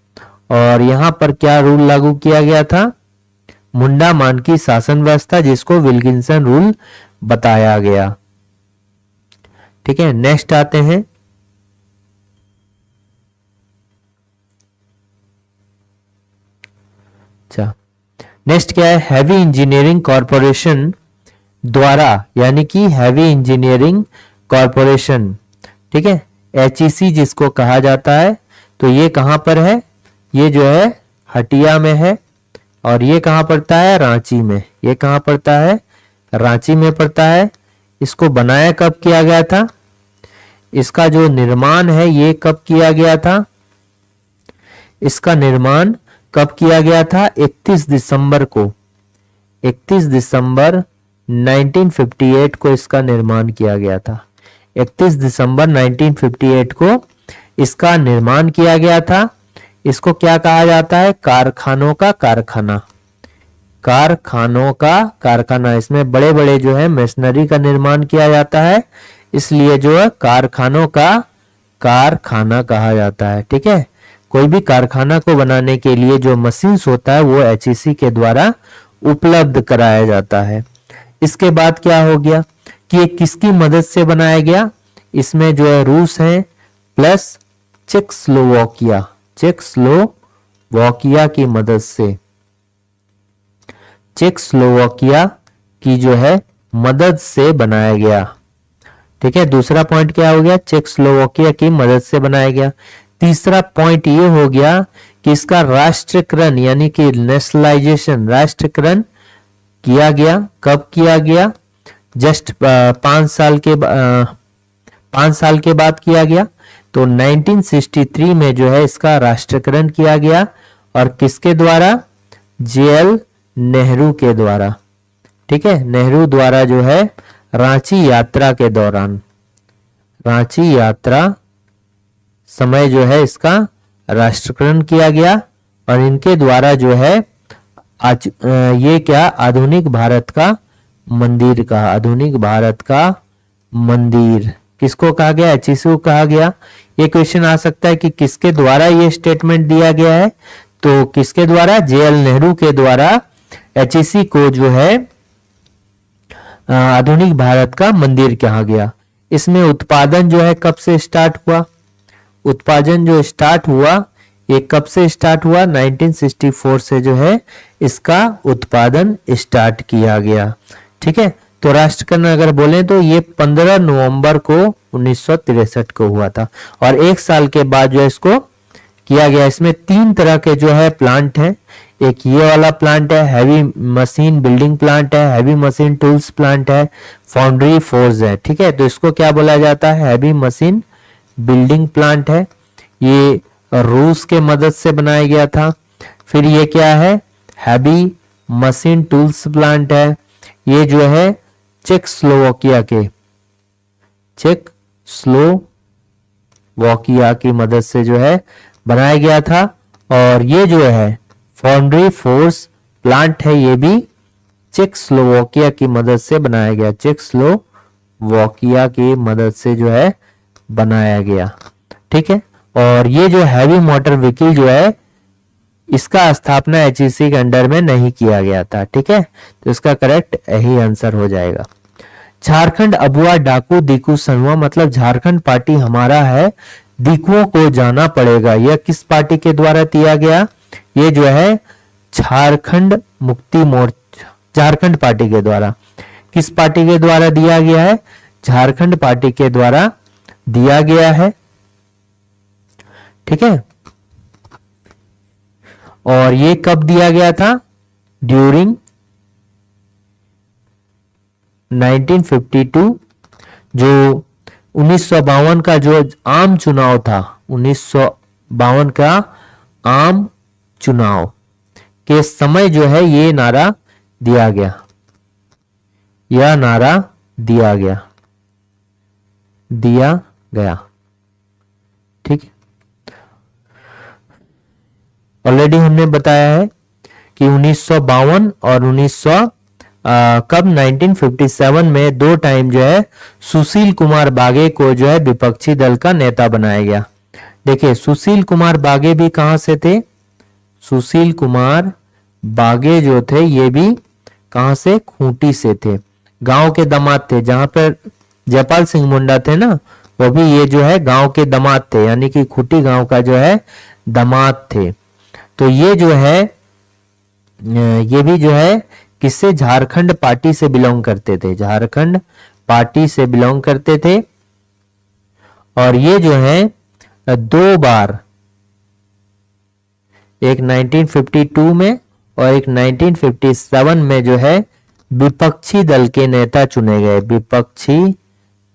Speaker 1: और यहां पर क्या रूल लागू किया गया था? मुंडा मान की शासन व्यवस्था, जिसको विल्किंसन रूल बताया गया। ठीक है, नेक्स्ट आते हैं। अच्छा, नेक्स्ट क्या है? हैवी इंजीनियरिंग कॉरपोरेशन द्वारा, यानी कि हैवी इंजीनियरिंग कॉरपोरेशन, ठीक है, एचईसी जिसको कहा जाता है। तो ये कहां पर है? ये जो है हटिया में है। और ये कहां पड़ता है? रांची में। ये कहां पड़ता है? रांची में पड़ता है। इसको बनाया कब किया गया था? इसका जो निर्माण है ये कब किया गया था? इसका निर्माण कब किया गया था? 31 दिसंबर को, 31 दिसंबर 1958 को इसका निर्माण किया गया था। 31 दिसंबर 1958 को इसका निर्माण किया गया था। इसको क्या कहा जाता है? कारखानों का कारखाना, कारखानों का कारखाना। इसमें बड़े बड़े जो है मशीनरी का निर्माण किया जाता है, इसलिए जो है कारखानों का कारखाना कहा जाता है। ठीक है, कोई भी कारखाना को बनाने के लिए जो मशीन्स होता है वो एचईसी के द्वारा उपलब्ध कराया जाता है। इसके बाद क्या हो गया कि ये किसकी मदद से बनाया गया। इसमें जो है रूस है प्लस चेकोस्लोवाकिया, चेकोस्लोवाकिया की मदद से, चेकोस्लोवाकिया की जो है मदद से बनाया गया। ठीक है, दूसरा पॉइंट क्या हो गया, चेकोस्लोवाकिया की मदद से बनाया गया। तीसरा पॉइंट ये हो गया कि इसका राष्ट्रीयकरण यानी कि नेशनलाइजेशन, राष्ट्रीयकरण किया गया। कब किया गया, जस्ट 5 साल के बाद किया गया। तो 1963 में जो है इसका राष्ट्रीयकरण किया गया। और किसके द्वारा, जेएल नेहरू के द्वारा। ठीक है, नेहरू द्वारा जो है रांची यात्रा के दौरान, रांची यात्रा समय जो है इसका राष्ट्रीयकरण किया गया। और इनके द्वारा जो है आज ये क्या, आधुनिक भारत का मंदिर का, आधुनिक भारत का मंदिर किसको कहा गया, एचईसी को कहा गया। ये क्वेश्चन आ सकता है कि किसके द्वारा ये स्टेटमेंट दिया गया है, तो किसके द्वारा, जेएल नेहरू के द्वारा एचईसी को जो है आधुनिक भारत का मंदिर कहा गया। इसमें उत्पादन जो है कब से स्टार्ट हुआ, उत्पादन जो स्टार्ट हुआ ये कब से स्टार्ट हुआ, 1964 से जो है इसका उत्पादन स्टार्ट किया गया। ठीक है, तो राष्ट्रीयकरण अगर बोलें तो ये 15 नवंबर को 1963 को हुआ था। और एक साल के बाद जो है इसको किया गया। इसमें 3 तरह के जो है प्लांट हैं। एक ये वाला प्लांट है, हैवी मशीन बिल्डिंग प्लांट है, हैवी मशीन टूल्स प्लांट है, फाउंड्री फोर्ज है। ठीक है, तो इसको क्या बोला जाता है, हैवी मशीन बिल्डिंग प्लांट है। ये रूस के मदद से बनाया गया था। फिर ये क्या है, हैवी मशीन टूल्स प्लांट है। ये जो है चेकोस्लोवाकिया के, चेकोस्लोवाकिया की मदद से जो है बनाया गया था। और ये जो है फाउंड्री फोर्स प्लांट है, ये भी चेकोस्लोवाकिया की मदद से बनाया गया, चेकोस्लोवाकिया की मदद से जो है बनाया गया। ठीक है, और ये जो हैवी मोटर व्हीकल जो है इसका स्थापना एचईसी के अंडर में नहीं किया गया था। ठीक है, तो इसका करेक्ट यही आंसर हो जाएगा। झारखंड अबुआ डाकू दीकू सनुआ, मतलब झारखंड पार्टी हमारा है, दीकुओं को जाना पड़ेगा। यह किस पार्टी के द्वारा दिया गया, ये जो है झारखंड मुक्ति मोर्चा, झारखंड पार्टी के द्वारा। किस पार्टी के द्वारा दिया गया है, झारखंड पार्टी के द्वारा दिया गया है। ठीक है, और ये कब दिया गया था, ड्यूरिंग 1952, जो 1952 का जो आम चुनाव था, 1952 का आम चुनाव के समय जो है ये नारा दिया गया, यह नारा दिया गया। ठीक है, ऑलरेडी हमने बताया है कि 1952 और 1957 में 2 टाइम जो है सुशील कुमार बागे को जो है विपक्षी दल का नेता बनाया गया। देखिए सुशील कुमार बागे भी कहां से थे, सुशील कुमार बागे जो थे ये भी कहां से, खूंटी से थे, गांव के दामाद थे। जहां पर जयपाल सिंह मुंडा थे ना, वो भी ये जो है गांव के दामाद थे, यानी कि खूंटी गांव का जो है दामाद थे। तो ये जो है ये भी जो है किससे, झारखंड पार्टी से बिलोंग करते थे, झारखंड पार्टी से बिलोंग करते थे। और ये जो है 2 बार, एक 1952 में और एक 1957 में जो है विपक्षी दल के नेता चुने गए, विपक्षी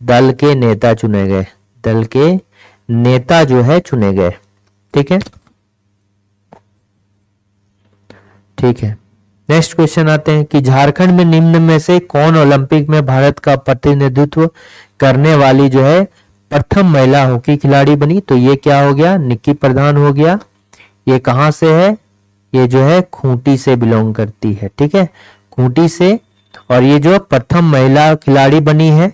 Speaker 1: दल के नेता चुने गए, दल के नेता जो है चुने गए। ठीक है, ठीक है, नेक्स्ट क्वेश्चन आते हैं कि झारखंड में निम्न में से कौन ओलंपिक में भारत का प्रतिनिधित्व करने वाली जो है प्रथम महिला हॉकी खिलाड़ी बनी। तो ये क्या हो गया, निक्की प्रधान हो गया। ये कहां से है, ये जो है खूंटी से बिलोंग करती है। ठीक है, खूंटी से। और ये जो प्रथम महिला खिलाड़ी बनी है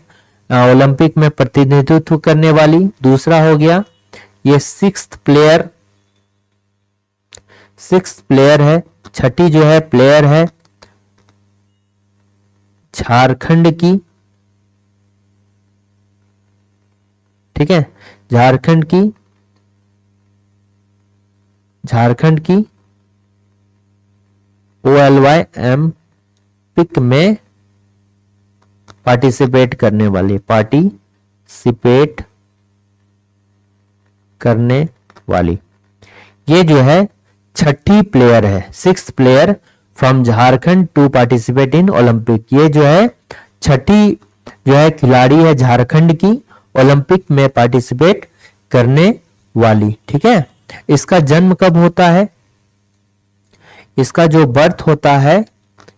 Speaker 1: ओलंपिक में प्रतिनिधित्व करने वाली। दूसरा हो गया ये 6th प्लेयर है, छठी जो है प्लेयर है झारखंड की, ठीक है, झारखंड की ओलम्पिक में पार्टिसिपेट करने वाली ये जो है छठी प्लेयर है, 6th player from Jharkhand to participate in Olympic. ये जो है छठी जो है खिलाड़ी है झारखंड की ओलंपिक में पार्टिसिपेट करने वाली। ठीक है, इसका जन्म कब होता है? इसका जो बर्थ होता है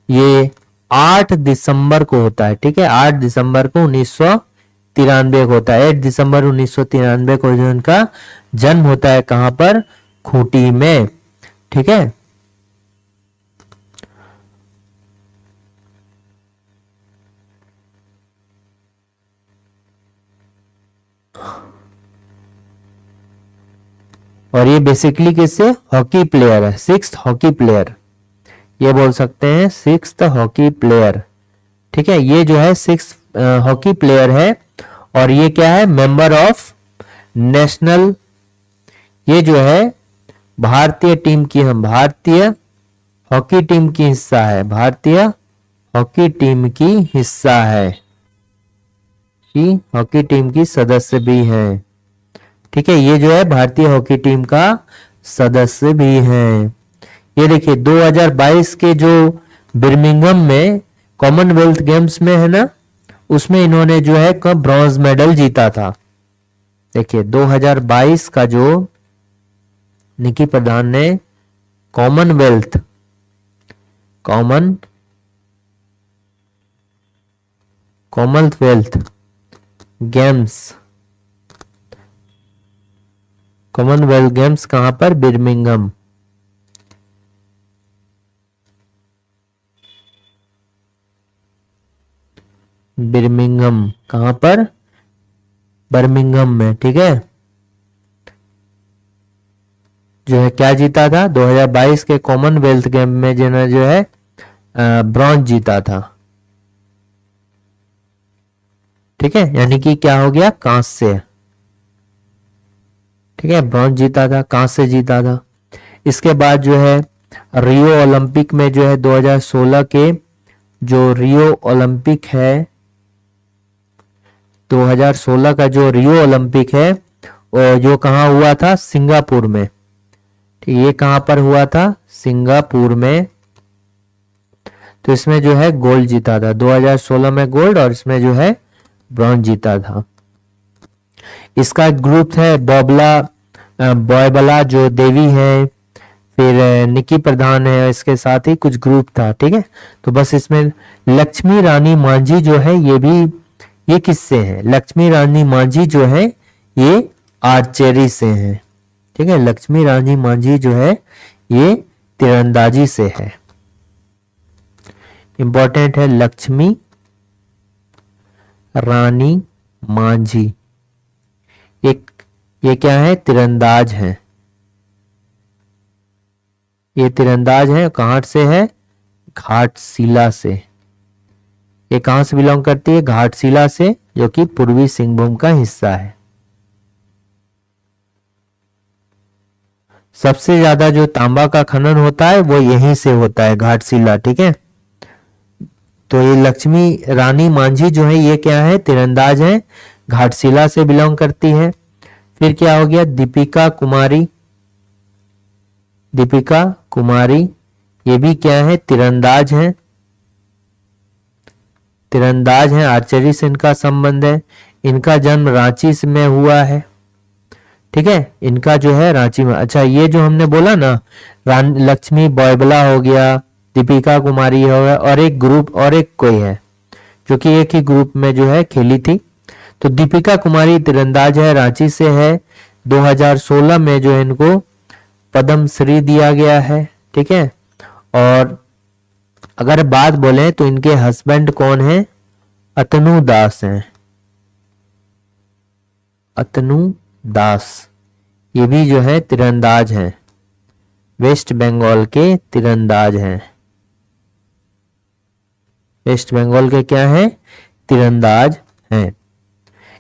Speaker 1: ये 8 दिसंबर को होता है। ठीक है, 8 दिसंबर को 1993 को होता है। 8 दिसंबर 1993 को जो इनका जन्म होता है, कहां पर? खूंटी में। ठीक है, और ये बेसिकली किससे? हॉकी प्लेयर है, 6th हॉकी प्लेयर, ये बोल सकते हैं 6th हॉकी प्लेयर। ठीक है, ये जो है 6th हॉकी प्लेयर है और ये क्या है? मेंबर ऑफ नेशनल, ये जो है भारतीय टीम की, हम भारतीय हॉकी टीम की हिस्सा है, भारतीय हॉकी टीम की हिस्सा है, कि हॉकी टीम की सदस्य भी हैं। ठीक है, ये जो है भारतीय हॉकी टीम का सदस्य भी हैं। ये देखिए 2022 के जो बर्मिंघम में कॉमनवेल्थ गेम्स में है ना, उसमें इन्होंने जो है ब्रॉन्ज मेडल जीता था। देखिए 2022 का जो निकी प्रधान ने कॉमनवेल्थ गेम्स कहां पर? बर्मिंघम। कहां पर? बर्मिंघम में। ठीक है, जो है क्या जीता था? 2022 के कॉमनवेल्थ गेम में जिन्होंने जो है ब्रॉन्ज जीता था। ठीक है, यानी कि क्या हो गया? कांस्य। ठीक है, ब्रॉन्ज जीता था, कांस्य जीता था। इसके बाद जो है रियो ओलंपिक में जो है 2016 के जो रियो ओलंपिक है, 2016 का जो रियो ओलंपिक है और जो कहाँ हुआ था? सिंगापुर में। ठीक, ये कहां पर हुआ था? सिंगापुर में। तो इसमें जो है गोल्ड जीता था, 2016 में गोल्ड, और इसमें जो है ब्रॉन्ज जीता था। इसका ग्रुप है बॉयबला जो देवी है, फिर निकी प्रधान है, इसके साथ ही कुछ ग्रुप था। ठीक है, तो बस इसमें लक्ष्मी रानी मांझी जो है ये किससे है? लक्ष्मी रानी मांझी जो है ये आर्चरी से है। ठीक है, लक्ष्मी रानी मांझी जो है ये तीरंदाजी से है। इंपॉर्टेंट है, लक्ष्मी रानी मांझी ये क्या है? तीरंदाज है। ये तीरंदाज है, कहां से है? घाटशिला से। ये कहां से बिलोंग करती है? घाटशिला से, जो कि पूर्वी सिंहभूम का हिस्सा है। सबसे ज्यादा जो तांबा का खनन होता है वो यहीं से होता है, घाटशिला। ठीक है, तो ये लक्ष्मी रानी मांझी जो है ये क्या है? तीरंदाज है, घाटशिला से बिलोंग करती है। फिर क्या हो गया? दीपिका कुमारी ये भी क्या है? तीरंदाज है, आर्चरी से इनका संबंध है। इनका जन्म रांची में हुआ है। ठीक है, इनका जो है रांची में। अच्छा, ये जो हमने बोला ना, लक्ष्मी बॉयबला हो गया, दीपिका कुमारी हो गया, और एक ग्रुप और एक कोई है जो कि एक ही ग्रुप में जो है खेली थी। तो दीपिका कुमारी तीरंदाज है, रांची से है। 2016 में जो है इनको पद्म श्री दिया गया है। ठीक है, और अगर बात बोले तो इनके हस्बैंड कौन है? अतनु दास हैं। अतनु दास ये भी जो है तीरंदाज हैं, वेस्ट बंगाल के तीरंदाज हैं। वेस्ट बंगाल के क्या हैं? तीरंदाज हैं।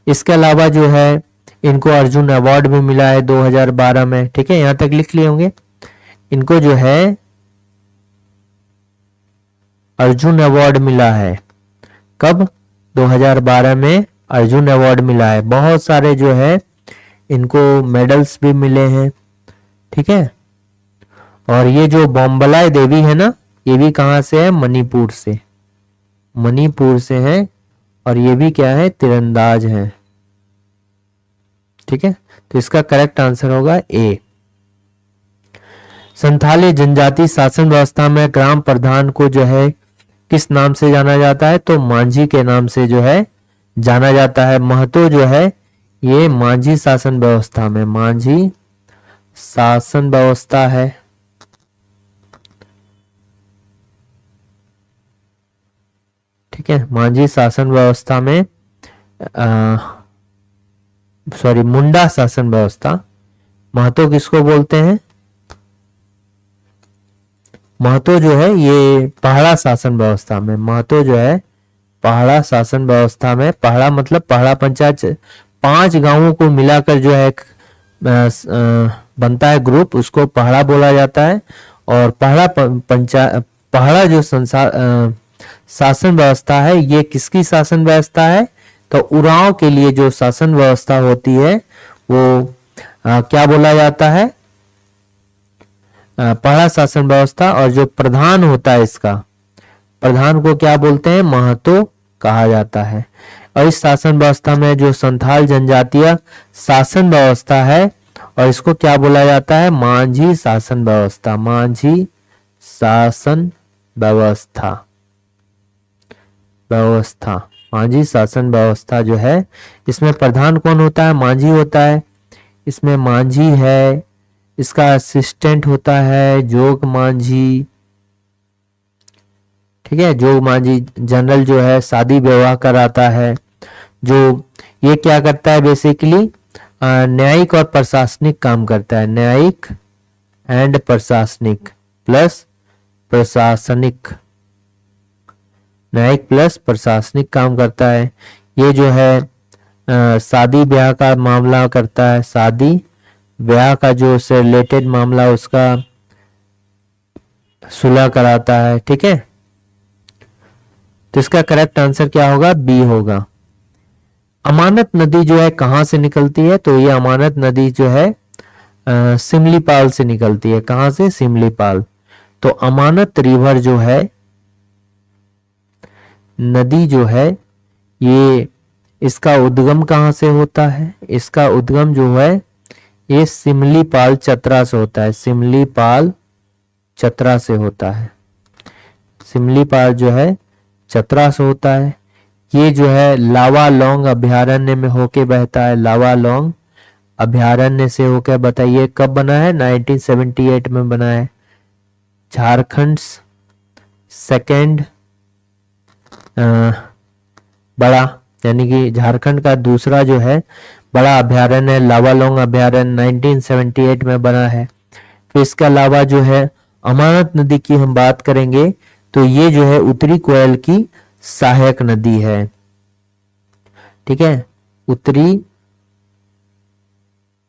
Speaker 1: इसके अलावा जो है इनको अर्जुन अवार्ड भी मिला है 2012 में। ठीक है, यहां तक लिख लिए होंगे। इनको जो है अर्जुन अवार्ड मिला है। कब? 2012 में अर्जुन अवार्ड मिला है। बहुत सारे जो है इनको मेडल्स भी मिले हैं। ठीक है, और ये जो बॉम्बलाई देवी है ना, ये भी कहां से है? मणिपुर से। मणिपुर से है, और ये भी क्या है? तीरंदाज है। ठीक है, तो इसका करेक्ट आंसर होगा ए। संथाली जनजाति शासन व्यवस्था में ग्राम प्रधान को जो है किस नाम से जाना जाता है? तो मांझी के नाम से जो है जाना जाता है। महतो जो है ये मांझी शासन व्यवस्था में, मांझी शासन व्यवस्था है। ठीक है, मांझी शासन व्यवस्था में सॉरी मुंडा शासन व्यवस्था। महतो किसको बोलते हैं? महतो जो है ये पहाड़ा शासन व्यवस्था में, महतो जो है पहाड़ा शासन व्यवस्था में, पहाड़ा मतलब पहाड़ा पंचायत, 5 गांवों को मिलाकर जो है बनता है ग्रुप, उसको पहाड़ा बोला जाता है। और पहाड़ा पंचायत, पहाड़ा जो शासन व्यवस्था है, ये किसकी शासन व्यवस्था है? तो उरांव के लिए जो शासन व्यवस्था होती है वो क्या बोला जाता है? पहाड़ा शासन व्यवस्था। और जो प्रधान होता है इसका, प्रधान को क्या बोलते हैं? महतो कहा जाता है। और इस शासन व्यवस्था में जो संथाल जनजातीय शासन व्यवस्था है, और इसको क्या बोला जाता है? मांझी शासन व्यवस्था, मांझी शासन व्यवस्था, व्यवस्था मांझी शासन व्यवस्था जो है, इसमें प्रधान कौन होता है? मांझी होता है। इसमें मांझी है, इसका असिस्टेंट होता है जोग मांझी। ठीक है, जोग मांझी जनरल जो है शादी विवाह कराता है। जो ये क्या करता है? बेसिकली न्यायिक और प्रशासनिक काम करता है, न्यायिक एंड प्रशासनिक प्लस प्रशासनिक, न्यायिक प्लस प्रशासनिक काम करता है। ये जो है शादी ब्याह का मामला करता है, शादी ब्याह का जो उससे रिलेटेड मामला उसका सुलह कराता है। ठीक है, तो इसका करेक्ट आंसर क्या होगा? बी होगा। अमानत नदी जो है कहां से निकलती है? तो ये अमानत नदी जो है सिमलीपाल से निकलती है। कहां से? सिमलीपाल। तो अमानत रिवर जो है, नदी जो है, ये इसका उद्गम कहां से होता है? इसका उद्गम जो है ये सिमलीपाल चतरा से होता है, सिमलीपाल चतरा से होता है। सिमलीपाल जो है चतरा से होता है। ये जो है लावालोंग अभयारण्य में होके बहता है, लावालोंग अभयारण्य से होकर। बताइए कब बना है? 1978 में बना है। झारखंड सेकेंड बड़ा, यानी कि झारखंड का दूसरा जो है बड़ा अभयारण्य लावालोंग अभयारण्य 1978 में बना है। फिर इसके अलावा जो है अमानत नदी की हम बात करेंगे तो ये जो है उत्तरी कोयल की सहायक नदी है। ठीक है, उत्तरी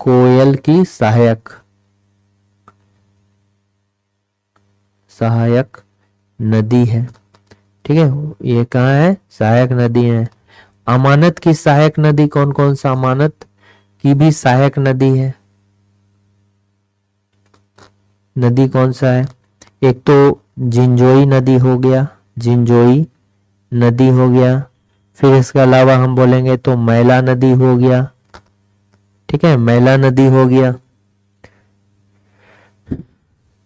Speaker 1: कोयल की सहायक नदी है। ठीक है, ये कहाँ है? सहायक नदी है। अमानत की सहायक नदी कौन कौन सा? अमानत की भी सहायक नदी है, नदी कौन सा है? एक तो जिंजोई नदी हो गया, जिंजोई नदी हो गया। फिर इसके अलावा हम बोलेंगे तो मैला नदी हो गया। ठीक है, मैला नदी हो गया।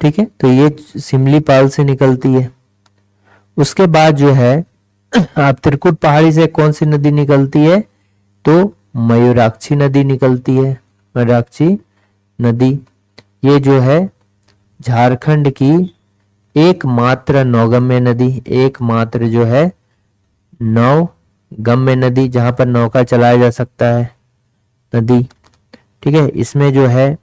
Speaker 1: ठीक है, तो ये सिमलीपाल से निकलती है। उसके बाद जो है आप त्रिकुट पहाड़ी से कौन सी नदी निकलती है? तो मयूराक्षी नदी निकलती है, मयूराक्षी नदी। ये जो है झारखंड की एकमात्र नौगम्य नदी, एकमात्र जो है नौगम्य नदी जहां पर नौका चलाया जा सकता है नदी। ठीक है, इसमें जो है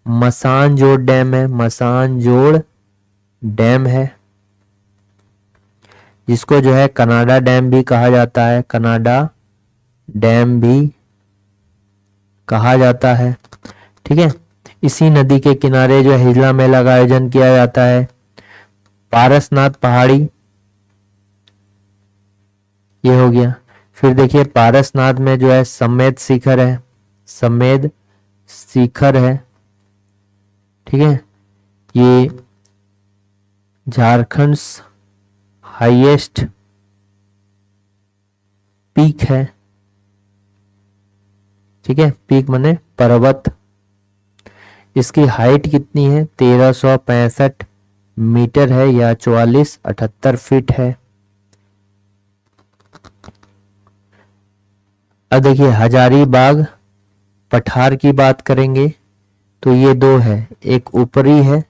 Speaker 1: मसानजोड़ डैम है, मसानजोड़ डैम है, जिसको जो है कनाडा डैम भी कहा जाता है, कनाडा डैम भी कहा जाता है। ठीक है, इसी नदी के किनारे जो है हिजला मेला का आयोजन किया जाता है। पारसनाथ पहाड़ी, ये हो गया। फिर देखिए पारसनाथ में जो है समेत शिखर है, समेत शिखर है। ठीक है, ये झारखंड हाईएस्ट पीक है। ठीक है, पीक माने पर्वत। इसकी हाइट कितनी है? 1365 मीटर है या 4478 फीट है। अब देखिए हजारीबाग पठार की बात करेंगे तो ये दो है, एक ऊपरी है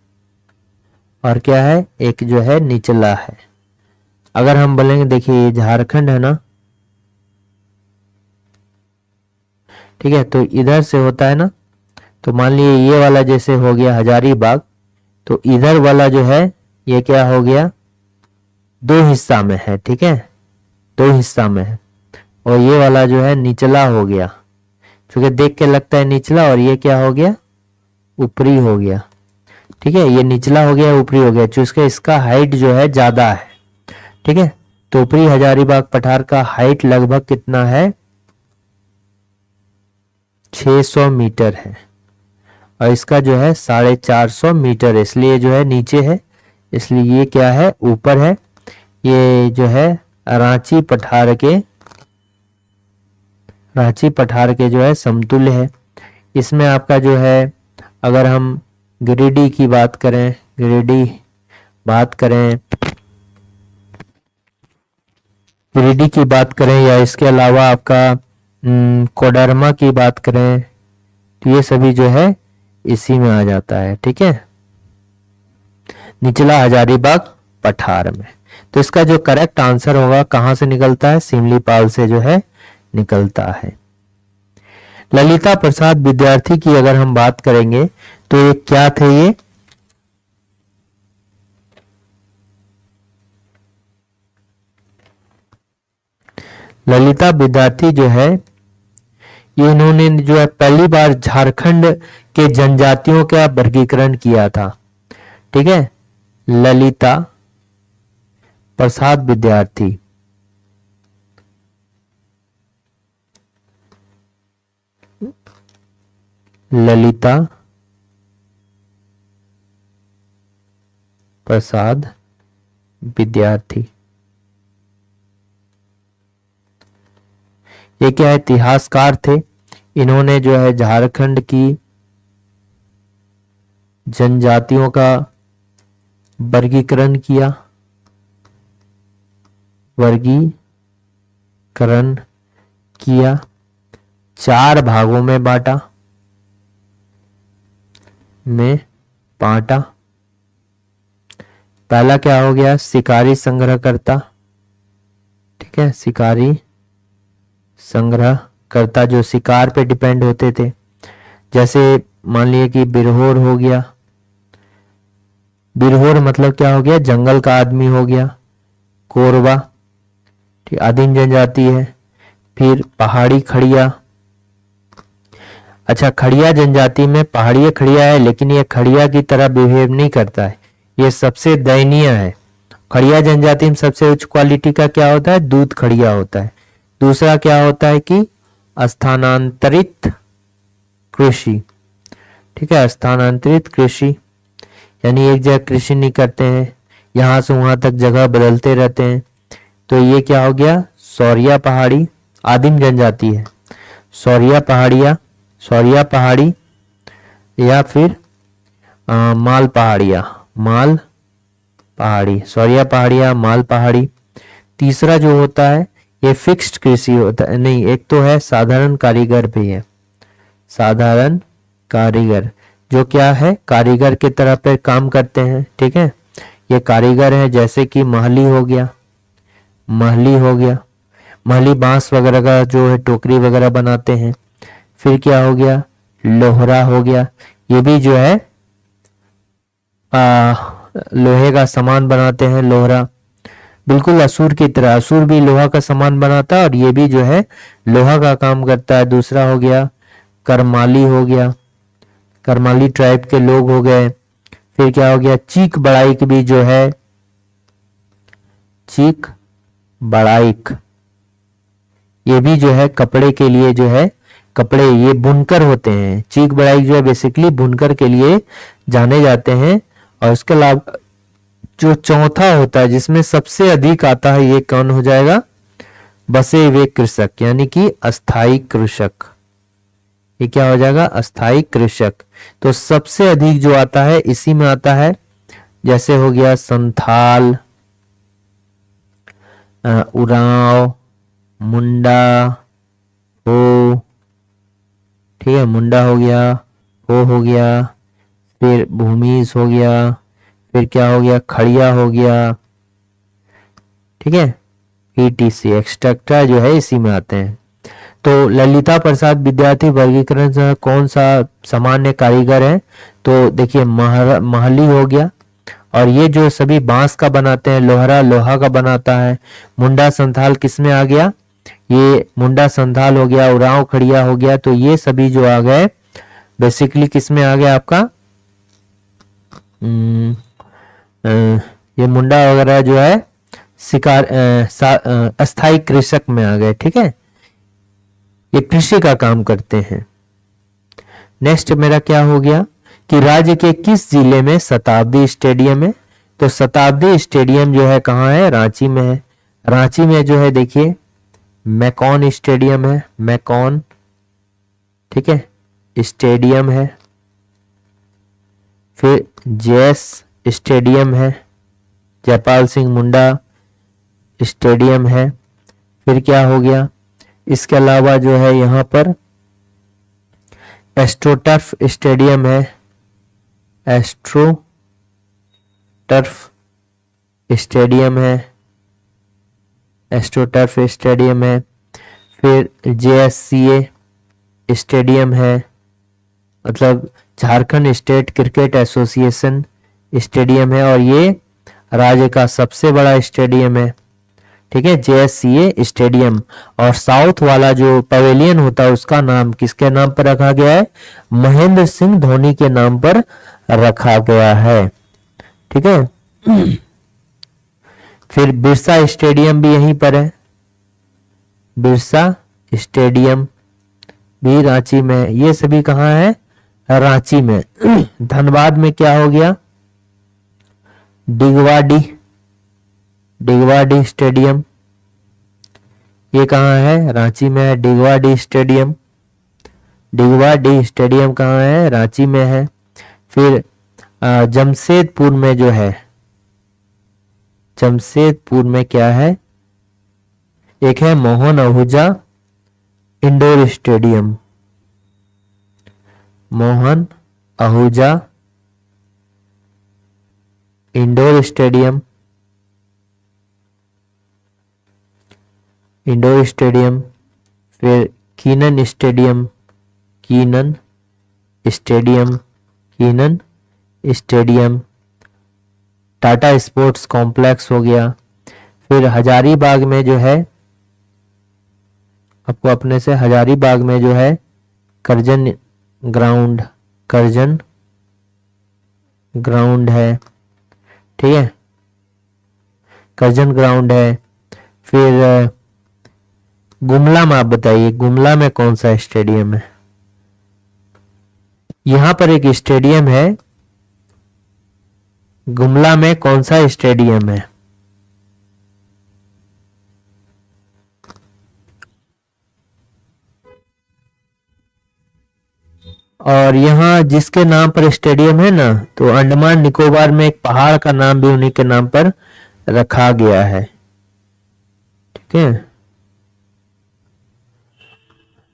Speaker 1: और क्या है, एक जो है निचला है। अगर हम बोलेंगे देखिए ये झारखंड है ना, ठीक है, तो इधर से होता है ना, तो मान लीजिए ये वाला जैसे हो गया हजारीबाग, तो इधर वाला जो है ये क्या हो गया, दो हिस्सा में है। ठीक है, दो हिस्सा में है। और ये वाला जो है निचला हो गया, क्योंकि देख के लगता है निचला, और ये क्या हो गया, ऊपरी हो गया। ठीक है, ये निचला हो गया, ऊपरी हो गया, चूंकि इसका हाइट जो है ज्यादा है। ठीक है, तो ऊपरी हजारीबाग पठार का हाइट लगभग कितना है, 600 मीटर है, और इसका जो है 450 मीटर है, इसलिए जो है नीचे है, इसलिए ये क्या है, ऊपर है। ये जो है रांची पठार के जो है समतुल्य है। इसमें आपका जो है, अगर हम गिरिडीह की बात करें, गिरिडीह की बात करें या इसके अलावा आपका कोडरमा की बात करें, तो ये सभी जो है इसी में आ जाता है। ठीक है, निचला हजारीबाग पठार में। तो इसका जो करेक्ट आंसर होगा कहां से निकलता है, सिमलीपाल से जो है निकलता है। ललिता प्रसाद विद्यार्थी की अगर हम बात करेंगे तो ये क्या थे, ये ललिता विद्यार्थी जो है, ये इन्होंने जो है पहली बार झारखंड के जनजातियों का वर्गीकरण किया था। ठीक है, ललिता प्रसाद विद्यार्थी, ललिता प्रसाद विद्यार्थी, ये क्या इतिहासकार थे। इन्होंने जो है झारखंड की जनजातियों का वर्गीकरण किया, 4 भागों में बांटा। पहला क्या हो गया, शिकारी संग्रहकर्ता। ठीक है, शिकारी संग्रहकर्ता जो शिकार पे डिपेंड होते थे, जैसे मान लिए कि बिरहोर हो गया। बिरहोर मतलब क्या हो गया, जंगल का आदमी हो गया। कोरबा, ठीक, आदिम जनजाति है। फिर पहाड़ी खड़िया, अच्छा खड़िया जनजाति में पहाड़ी खड़िया है, लेकिन ये खड़िया की तरह बिहेव नहीं करता है, ये सबसे दयनीय है। खड़िया जनजाति में सबसे उच्च क्वालिटी का क्या होता है, दूध खड़िया होता है। दूसरा क्या होता है कि स्थानांतरित कृषि। ठीक है, स्थानांतरित कृषि यानी एक जगह कृषि नहीं करते हैं, यहां से वहां तक जगह बदलते रहते हैं। तो ये क्या हो गया, सौरिया पहाड़ी, आदिम जनजाति है। सौरिया पहाड़ी या फिर माल पहाड़ी, सौरिया पहाड़िया, माल पहाड़ी। तीसरा जो होता है ये फिक्स्ड कृषि होता है, नहीं, एक तो है साधारण कारीगर भी है। साधारण कारीगर जो क्या है, कारीगर के तरह पे काम करते हैं। ठीक है, ये कारीगर है, जैसे कि महली हो गया, महली बांस वगैरह का जो है टोकरी वगैरह बनाते हैं। फिर क्या हो गया, लोहरा हो गया, ये भी जो है लोहे का सामान बनाते हैं। लोहरा बिल्कुल असुर की तरह, असुर भी लोहा का सामान बनाता है और ये भी जो है लोहा का काम करता है। दूसरा हो गया करमाली हो गया, करमाली ट्राइब के लोग हो गए। फिर क्या हो गया, चीक बड़ाइक भी जो है, चीक बड़ाइक, ये भी जो है कपड़े के लिए जो है, कपड़े ये बुनकर होते हैं। चीक बड़ाइक जो है बेसिकली बुनकर के लिए जाने जाते हैं। और उसके अलावा जो चौथा होता है जिसमें सबसे अधिक आता है, ये कौन हो जाएगा, बसे हुए कृषक, यानी कि अस्थाई कृषक। ये क्या हो जाएगा, अस्थाई कृषक। तो सबसे अधिक जो आता है इसी में आता है, जैसे हो गया संथाल, उरांव, मुंडा, हो, ठीक है, मुंडा हो गया, हो गया, फिर भूमिज हो गया, फिर क्या हो गया, खड़िया हो गया, ठीक है, ETC एक्सट्रैक्टर जो है इसी में आते हैं। तो ललिता प्रसाद विद्यार्थी वर्गीकरण से कौन सा सामान्य कारीगर है, तो देखिए महली हो गया। और ये जो सभी बांस का बनाते हैं, लोहरा लोहा का बनाता है। मुंडा संथाल किस में आ गया, ये मुंडा संथाल हो गया, उरांव खड़िया हो गया। तो ये सभी जो आ गए बेसिकली किस में आ गया आपका, ये मुंडा वगैरह जो है शिकार अस्थाई कृषक में आ गए, ठीक है, ये कृषि का काम करते हैं। नेक्स्ट मेरा क्या हो गया कि राज्य के किस जिले में शताब्दी स्टेडियम है, तो शताब्दी स्टेडियम जो है कहाँ है, रांची में है। रांची में जो है देखिए मैकॉन स्टेडियम है, मैकॉन, ठीक है, स्टेडियम है। फिर जेएस स्टेडियम है, जयपाल सिंह मुंडा स्टेडियम है। फिर क्या हो गया, इसके अलावा जो है यहाँ पर एस्ट्रोटर्फ स्टेडियम है, एस्ट्रोटर्फ स्टेडियम है, एस्ट्रोटर्फ स्टेडियम है। फिर JSCA स्टेडियम है, मतलब Jharkhand state cricket association stadium है, और ये राज्य का सबसे बड़ा स्टेडियम है, ठीक है, JSCA स्टेडियम। और साउथ वाला जो पवेलियन होता है उसका नाम किसके नाम पर रखा गया है, महेंद्र सिंह धोनी के नाम पर रखा गया है, ठीक है। फिर बिरसा स्टेडियम भी यहीं पर है, बिरसा स्टेडियम भी रांची में है। ये सभी कहाँ है, रांची में। धनबाद में क्या हो गया, डिगवाडी, डिगवाडी स्टेडियम, ये कहाँ है, रांची में है, डिगवाडी स्टेडियम। डिगवाडी स्टेडियम कहाँ है, रांची में है। फिर जमशेदपुर में जो है, जमशेदपुर में क्या है, एक है Mohan Ahuja indoor stadium, Mohan Ahuja indoor stadium, indoor stadium. फिर Keenan stadium, Keenan stadium, Keenan stadium. Tata sports complex हो गया। फिर हजारीबाग में जो है, आपको अपने से हजारीबाग में जो है करजन ग्राउंड, करजन ग्राउंड है, ठीक है, करजन ग्राउंड है। फिर गुमला में आप बताइए, गुमला में कौन सा स्टेडियम है, यहां पर एक स्टेडियम है, गुमला में कौन सा स्टेडियम है, और यहाँ जिसके नाम पर स्टेडियम है ना, तो अंडमान निकोबार में एक पहाड़ का नाम भी उन्हीं के नाम पर रखा गया है, ठीक है।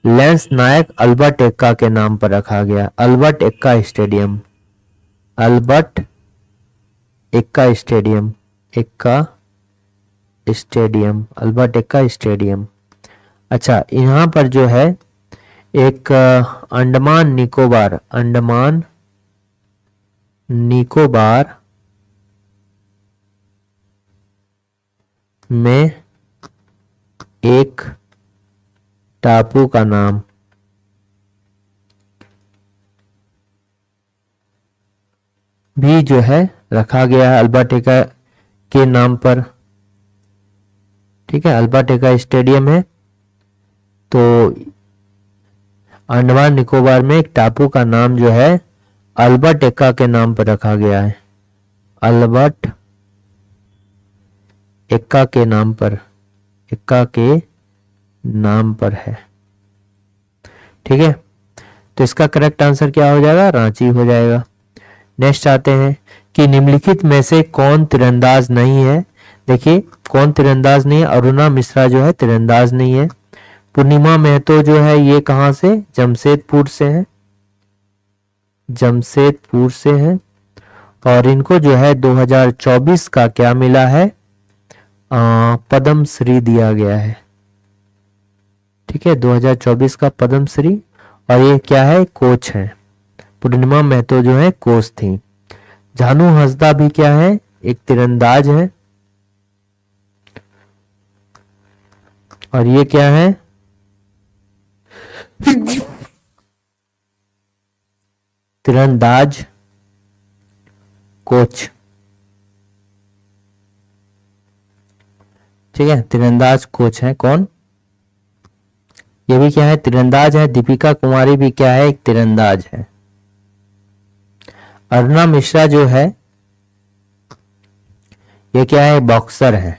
Speaker 1: लेंस नायक अल्बर्ट एक्का के नाम पर रखा गया, Albert Ekka stadium, Albert Ekka stadium, Ekka stadium, Albert Ekka stadium. अच्छा, यहाँ पर जो है एक अंडमान निकोबार, अंडमान निकोबार में एक टापू का नाम भी जो है रखा गया है अल्बर्ट एक्का के नाम पर। ठीक है, अल्बर्ट एक्का स्टेडियम है। तो अंडमान निकोबार में एक टापू का नाम जो है अल्बर्ट एक्का के नाम पर रखा गया है। अल्बर्ट एक्का के नाम पर, एक्का के नाम पर है। ठीक है, तो इसका करेक्ट आंसर क्या हो जाएगा? रांची हो जाएगा। नेक्स्ट आते हैं कि निम्नलिखित में से कौन तीरंदाज नहीं है। देखिए कौन तीरंदाज नहीं है? अरुणा मिश्रा जो है तीरंदाज नहीं है। पूर्णिमा महतो जो है ये कहां से? जमशेदपुर से है, जमशेदपुर से है। और इनको जो है 2024 का क्या मिला है? पद्म श्री दिया गया है। ठीक है, 2024 का पद्म श्री। और ये क्या है? कोच है। पूर्णिमा महतो जो है कोच थी। झानू हंसदा भी क्या है? एक तीरंदाज है। और ये क्या है? तीरंदाज कोच। ठीक है, तीरंदाज कोच है कौन? ये भी क्या है? तीरंदाज है। दीपिका कुमारी भी क्या है? एक तीरंदाज है। अरुणा मिश्रा जो है ये क्या है? बॉक्सर है।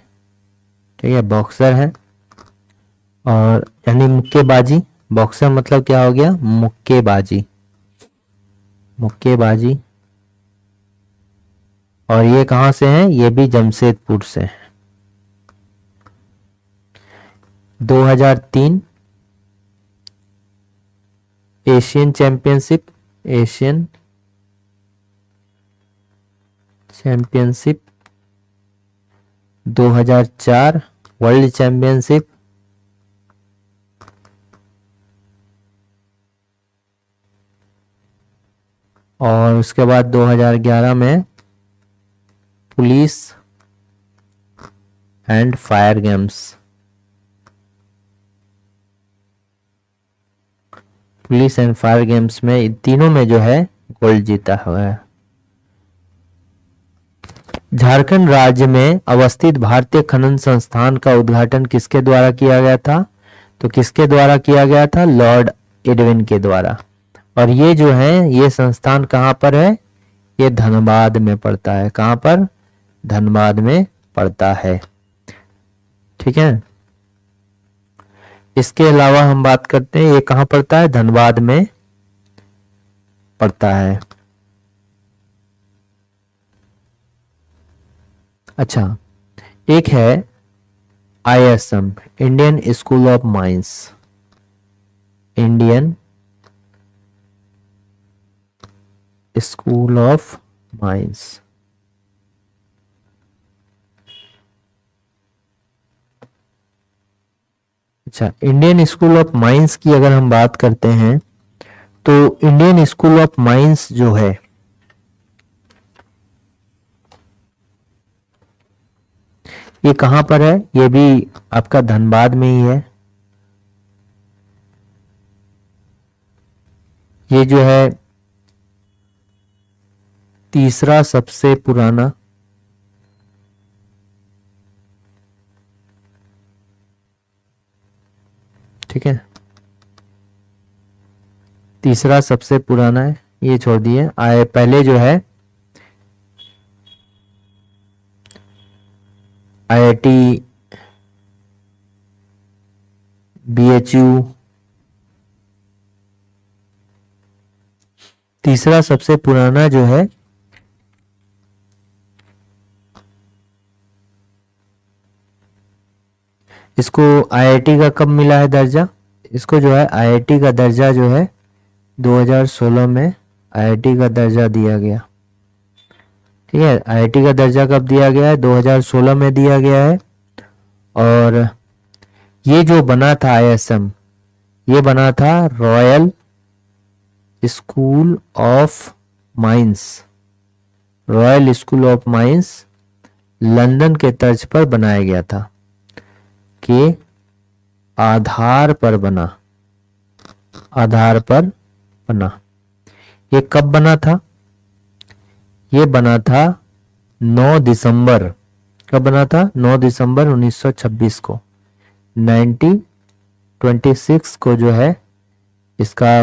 Speaker 1: ठीक है, बॉक्सर है। और यानी मुक्केबाजी। बॉक्सर मतलब क्या हो गया? मुक्केबाजी, मुक्केबाजी। और ये कहां से है? ये भी जमशेदपुर से है। 2003 Asian championship, Asian championship. 2004 world championship. और उसके बाद 2011 में police and fire games, police and fire games में इन तीनों में जो है गोल्ड जीता हुआ है। झारखंड राज्य में अवस्थित भारतीय खनन संस्थान का उद्घाटन किसके द्वारा किया गया था? तो किसके द्वारा किया गया था? लॉर्ड एडविन के द्वारा। और ये जो है ये संस्थान कहां पर है? ये धनबाद में पड़ता है। कहां पर? धनबाद में पड़ता है। ठीक है, इसके अलावा हम बात करते हैं ये कहां पड़ता है? धनबाद में पड़ता है। अच्छा, एक है ISM, Indian school of mines, Indian school of mines. अच्छा, इंडियन स्कूल ऑफ माइंस की अगर हम बात करते हैं तो इंडियन स्कूल ऑफ माइंस जो है ये कहां पर है? ये भी आपका धनबाद में ही है। ये जो है तीसरा सबसे पुराना, ठीक है, तीसरा सबसे पुराना है। ये छोड़ दिए। आए पहले जो है IIT, BHU, तीसरा सबसे पुराना जो है इसको IIT का कब मिला है दर्जा? इसको जो है IIT का दर्जा जो है 2016 में IIT का दर्जा दिया गया। ठीक है, IIT का दर्जा कब दिया गया है? 2016 में दिया गया है। और ये जो बना था ISM, ये बना था royal school of mines, royal school of mines London के तर्ज पर बनाया गया था, के आधार पर बना, आधार पर बना। ये कब बना था? ये बना था 9 दिसंबर, कब बना था? 9 दिसंबर 1926 को, 1926 को जो है इसका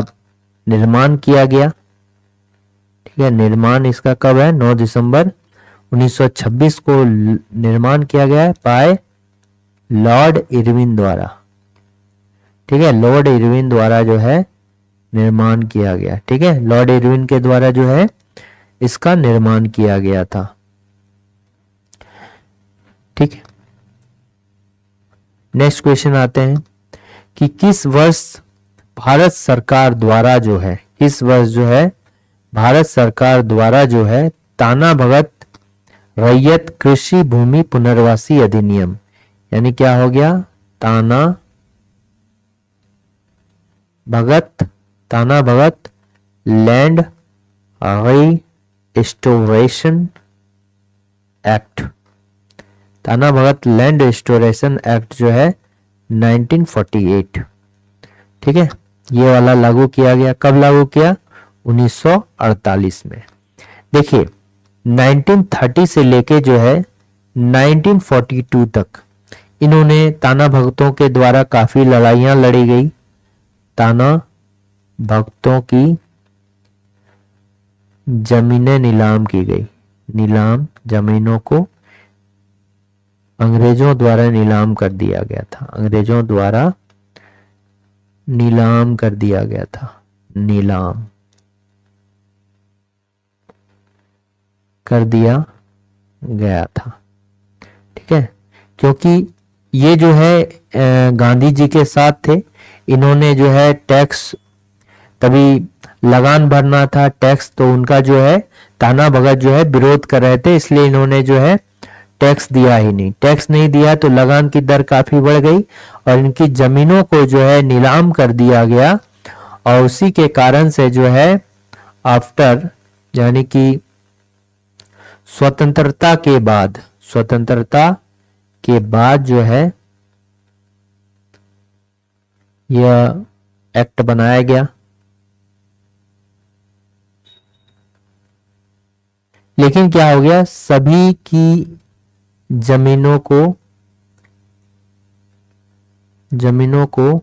Speaker 1: निर्माण किया गया। ठीक है, निर्माण इसका कब है? 9 दिसंबर 1926 को निर्माण किया गया है बाय लॉर्ड इरविन द्वारा। ठीक है, लॉर्ड इरविन द्वारा जो है निर्माण किया गया। ठीक है, लॉर्ड इरविन के द्वारा जो है इसका निर्माण किया गया था। ठीक है, नेक्स्ट क्वेश्चन आते हैं कि किस वर्ष भारत सरकार द्वारा जो है, किस वर्ष जो है भारत सरकार द्वारा जो है ताना भगत रैयत कृषि भूमि पुनर्वासी अधिनियम, यानी क्या हो गया? ताना भगत लैंड रिस्टोरेशन एक्ट, ताना भगत लैंड रिस्टोरेशन एक्ट जो है 1948। ठीक है, ये वाला लागू किया गया। कब लागू किया? 1948 में। देखिए 1930 से लेके जो है 1942 तक इन्होंने ताना भगतों के द्वारा काफी लड़ाइयां लड़ी गई। ताना भगतों की जमीनें नीलाम की गई, नीलाम जमीनों को अंग्रेजों द्वारा नीलाम कर दिया गया था, अंग्रेजों द्वारा नीलाम कर दिया गया था, नीलाम कर दिया गया था। ठीक है, क्योंकि ये जो है गांधी जी के साथ थे, इन्होंने जो है टैक्स, तभी लगान भरना था टैक्स, तो उनका जो है ताना भगत जो है विरोध कर रहे थे, इसलिए इन्होंने जो है टैक्स दिया ही नहीं। टैक्स नहीं दिया तो लगान की दर काफी बढ़ गई और इनकी जमीनों को जो है नीलाम कर दिया गया। और उसी के कारण से जो है आफ्टर, यानी कि स्वतंत्रता के बाद, स्वतंत्रता के बाद जो है यह एक्ट बनाया गया। लेकिन क्या हो गया? सभी की जमीनों को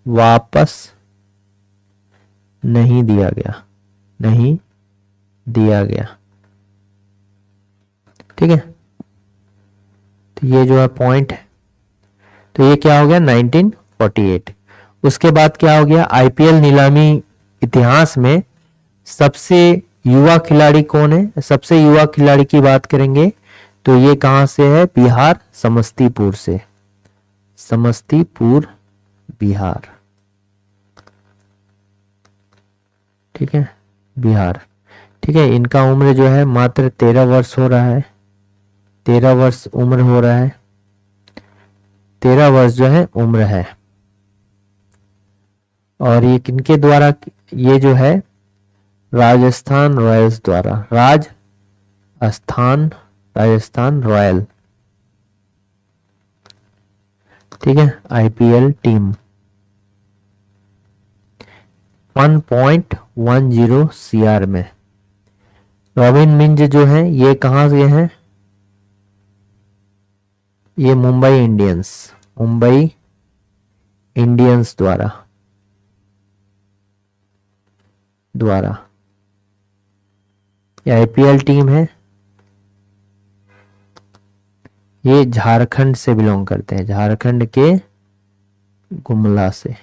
Speaker 1: वापस नहीं दिया गया, नहीं दिया गया। ठीक है, तो ये जो है पॉइंट है। तो ये क्या हो गया? 1948। उसके बाद क्या हो गया? आईपीएल नीलामी इतिहास में सबसे युवा खिलाड़ी कौन है? सबसे युवा खिलाड़ी की बात करेंगे तो ये कहां से है? बिहार, समस्तीपुर से, समस्तीपुर बिहार। ठीक है, बिहार। ठीक है, इनका उम्र जो है मात्र 13 वर्ष हो रहा है, 13 वर्ष उम्र हो रहा है, 13 वर्ष जो है उम्र है। और ये किनके द्वारा? ये जो है राजस्थान रॉयल्स द्वारा, राजस्थान रॉयल। ठीक है, आईपीएल टीम 1.10 सीआर में। रॉबिन मिंज जो है ये कहां से है? ये मुंबई इंडियंस द्वारा ये आईपीएल टीम है। ये झारखंड से बिलोंग करते हैं, झारखंड के गुमला से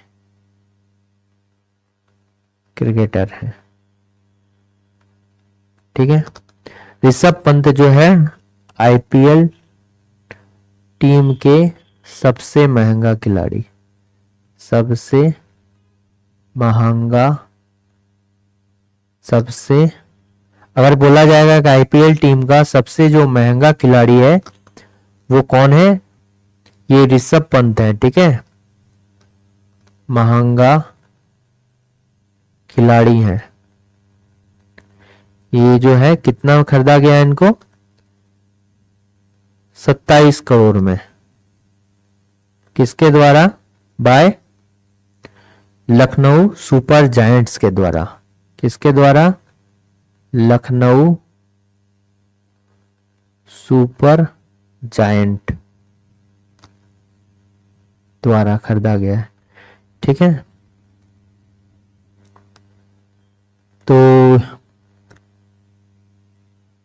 Speaker 1: क्रिकेटर है। ठीक है, ऋषभ पंत जो है आईपीएल टीम के सबसे महंगा खिलाड़ी, सबसे महंगा, सबसे, अगर बोला जाएगा कि आईपीएल टीम का सबसे जो महंगा खिलाड़ी है वो कौन है? ये ऋषभ पंत है। ठीक है, महंगा खिलाड़ी है। ये जो है कितना खरीदा गया है इनको? 27 करोड़ में। किसके द्वारा? बाय लखनऊ सुपर जायंट्स के द्वारा। किसके द्वारा? लखनऊ सुपर जायंट द्वारा खरीदा गया है। ठीक है, तो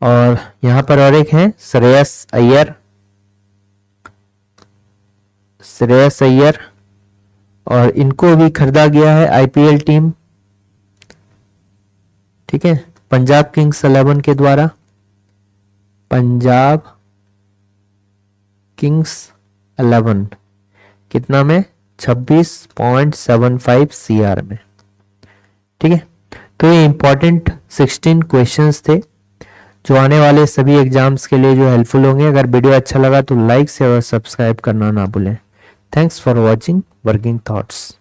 Speaker 1: और यहां पर और एक है श्रेयस अय्यर। श्रेयस अय्यर, और इनको भी खरीदा गया है आईपीएल टीम। ठीक है, पंजाब किंग्स 11 के द्वारा। पंजाब किंग्स 11 कितना में? 26.75 सीआर में। ठीक है, तो ये इंपॉर्टेंट 16 क्वेश्चंस थे जो आने वाले सभी एग्जाम्स के लिए जो हेल्पफुल होंगे। अगर वीडियो अच्छा लगा तो लाइक से और सब्सक्राइब करना ना भूलें। Thanks for watching working thoughts.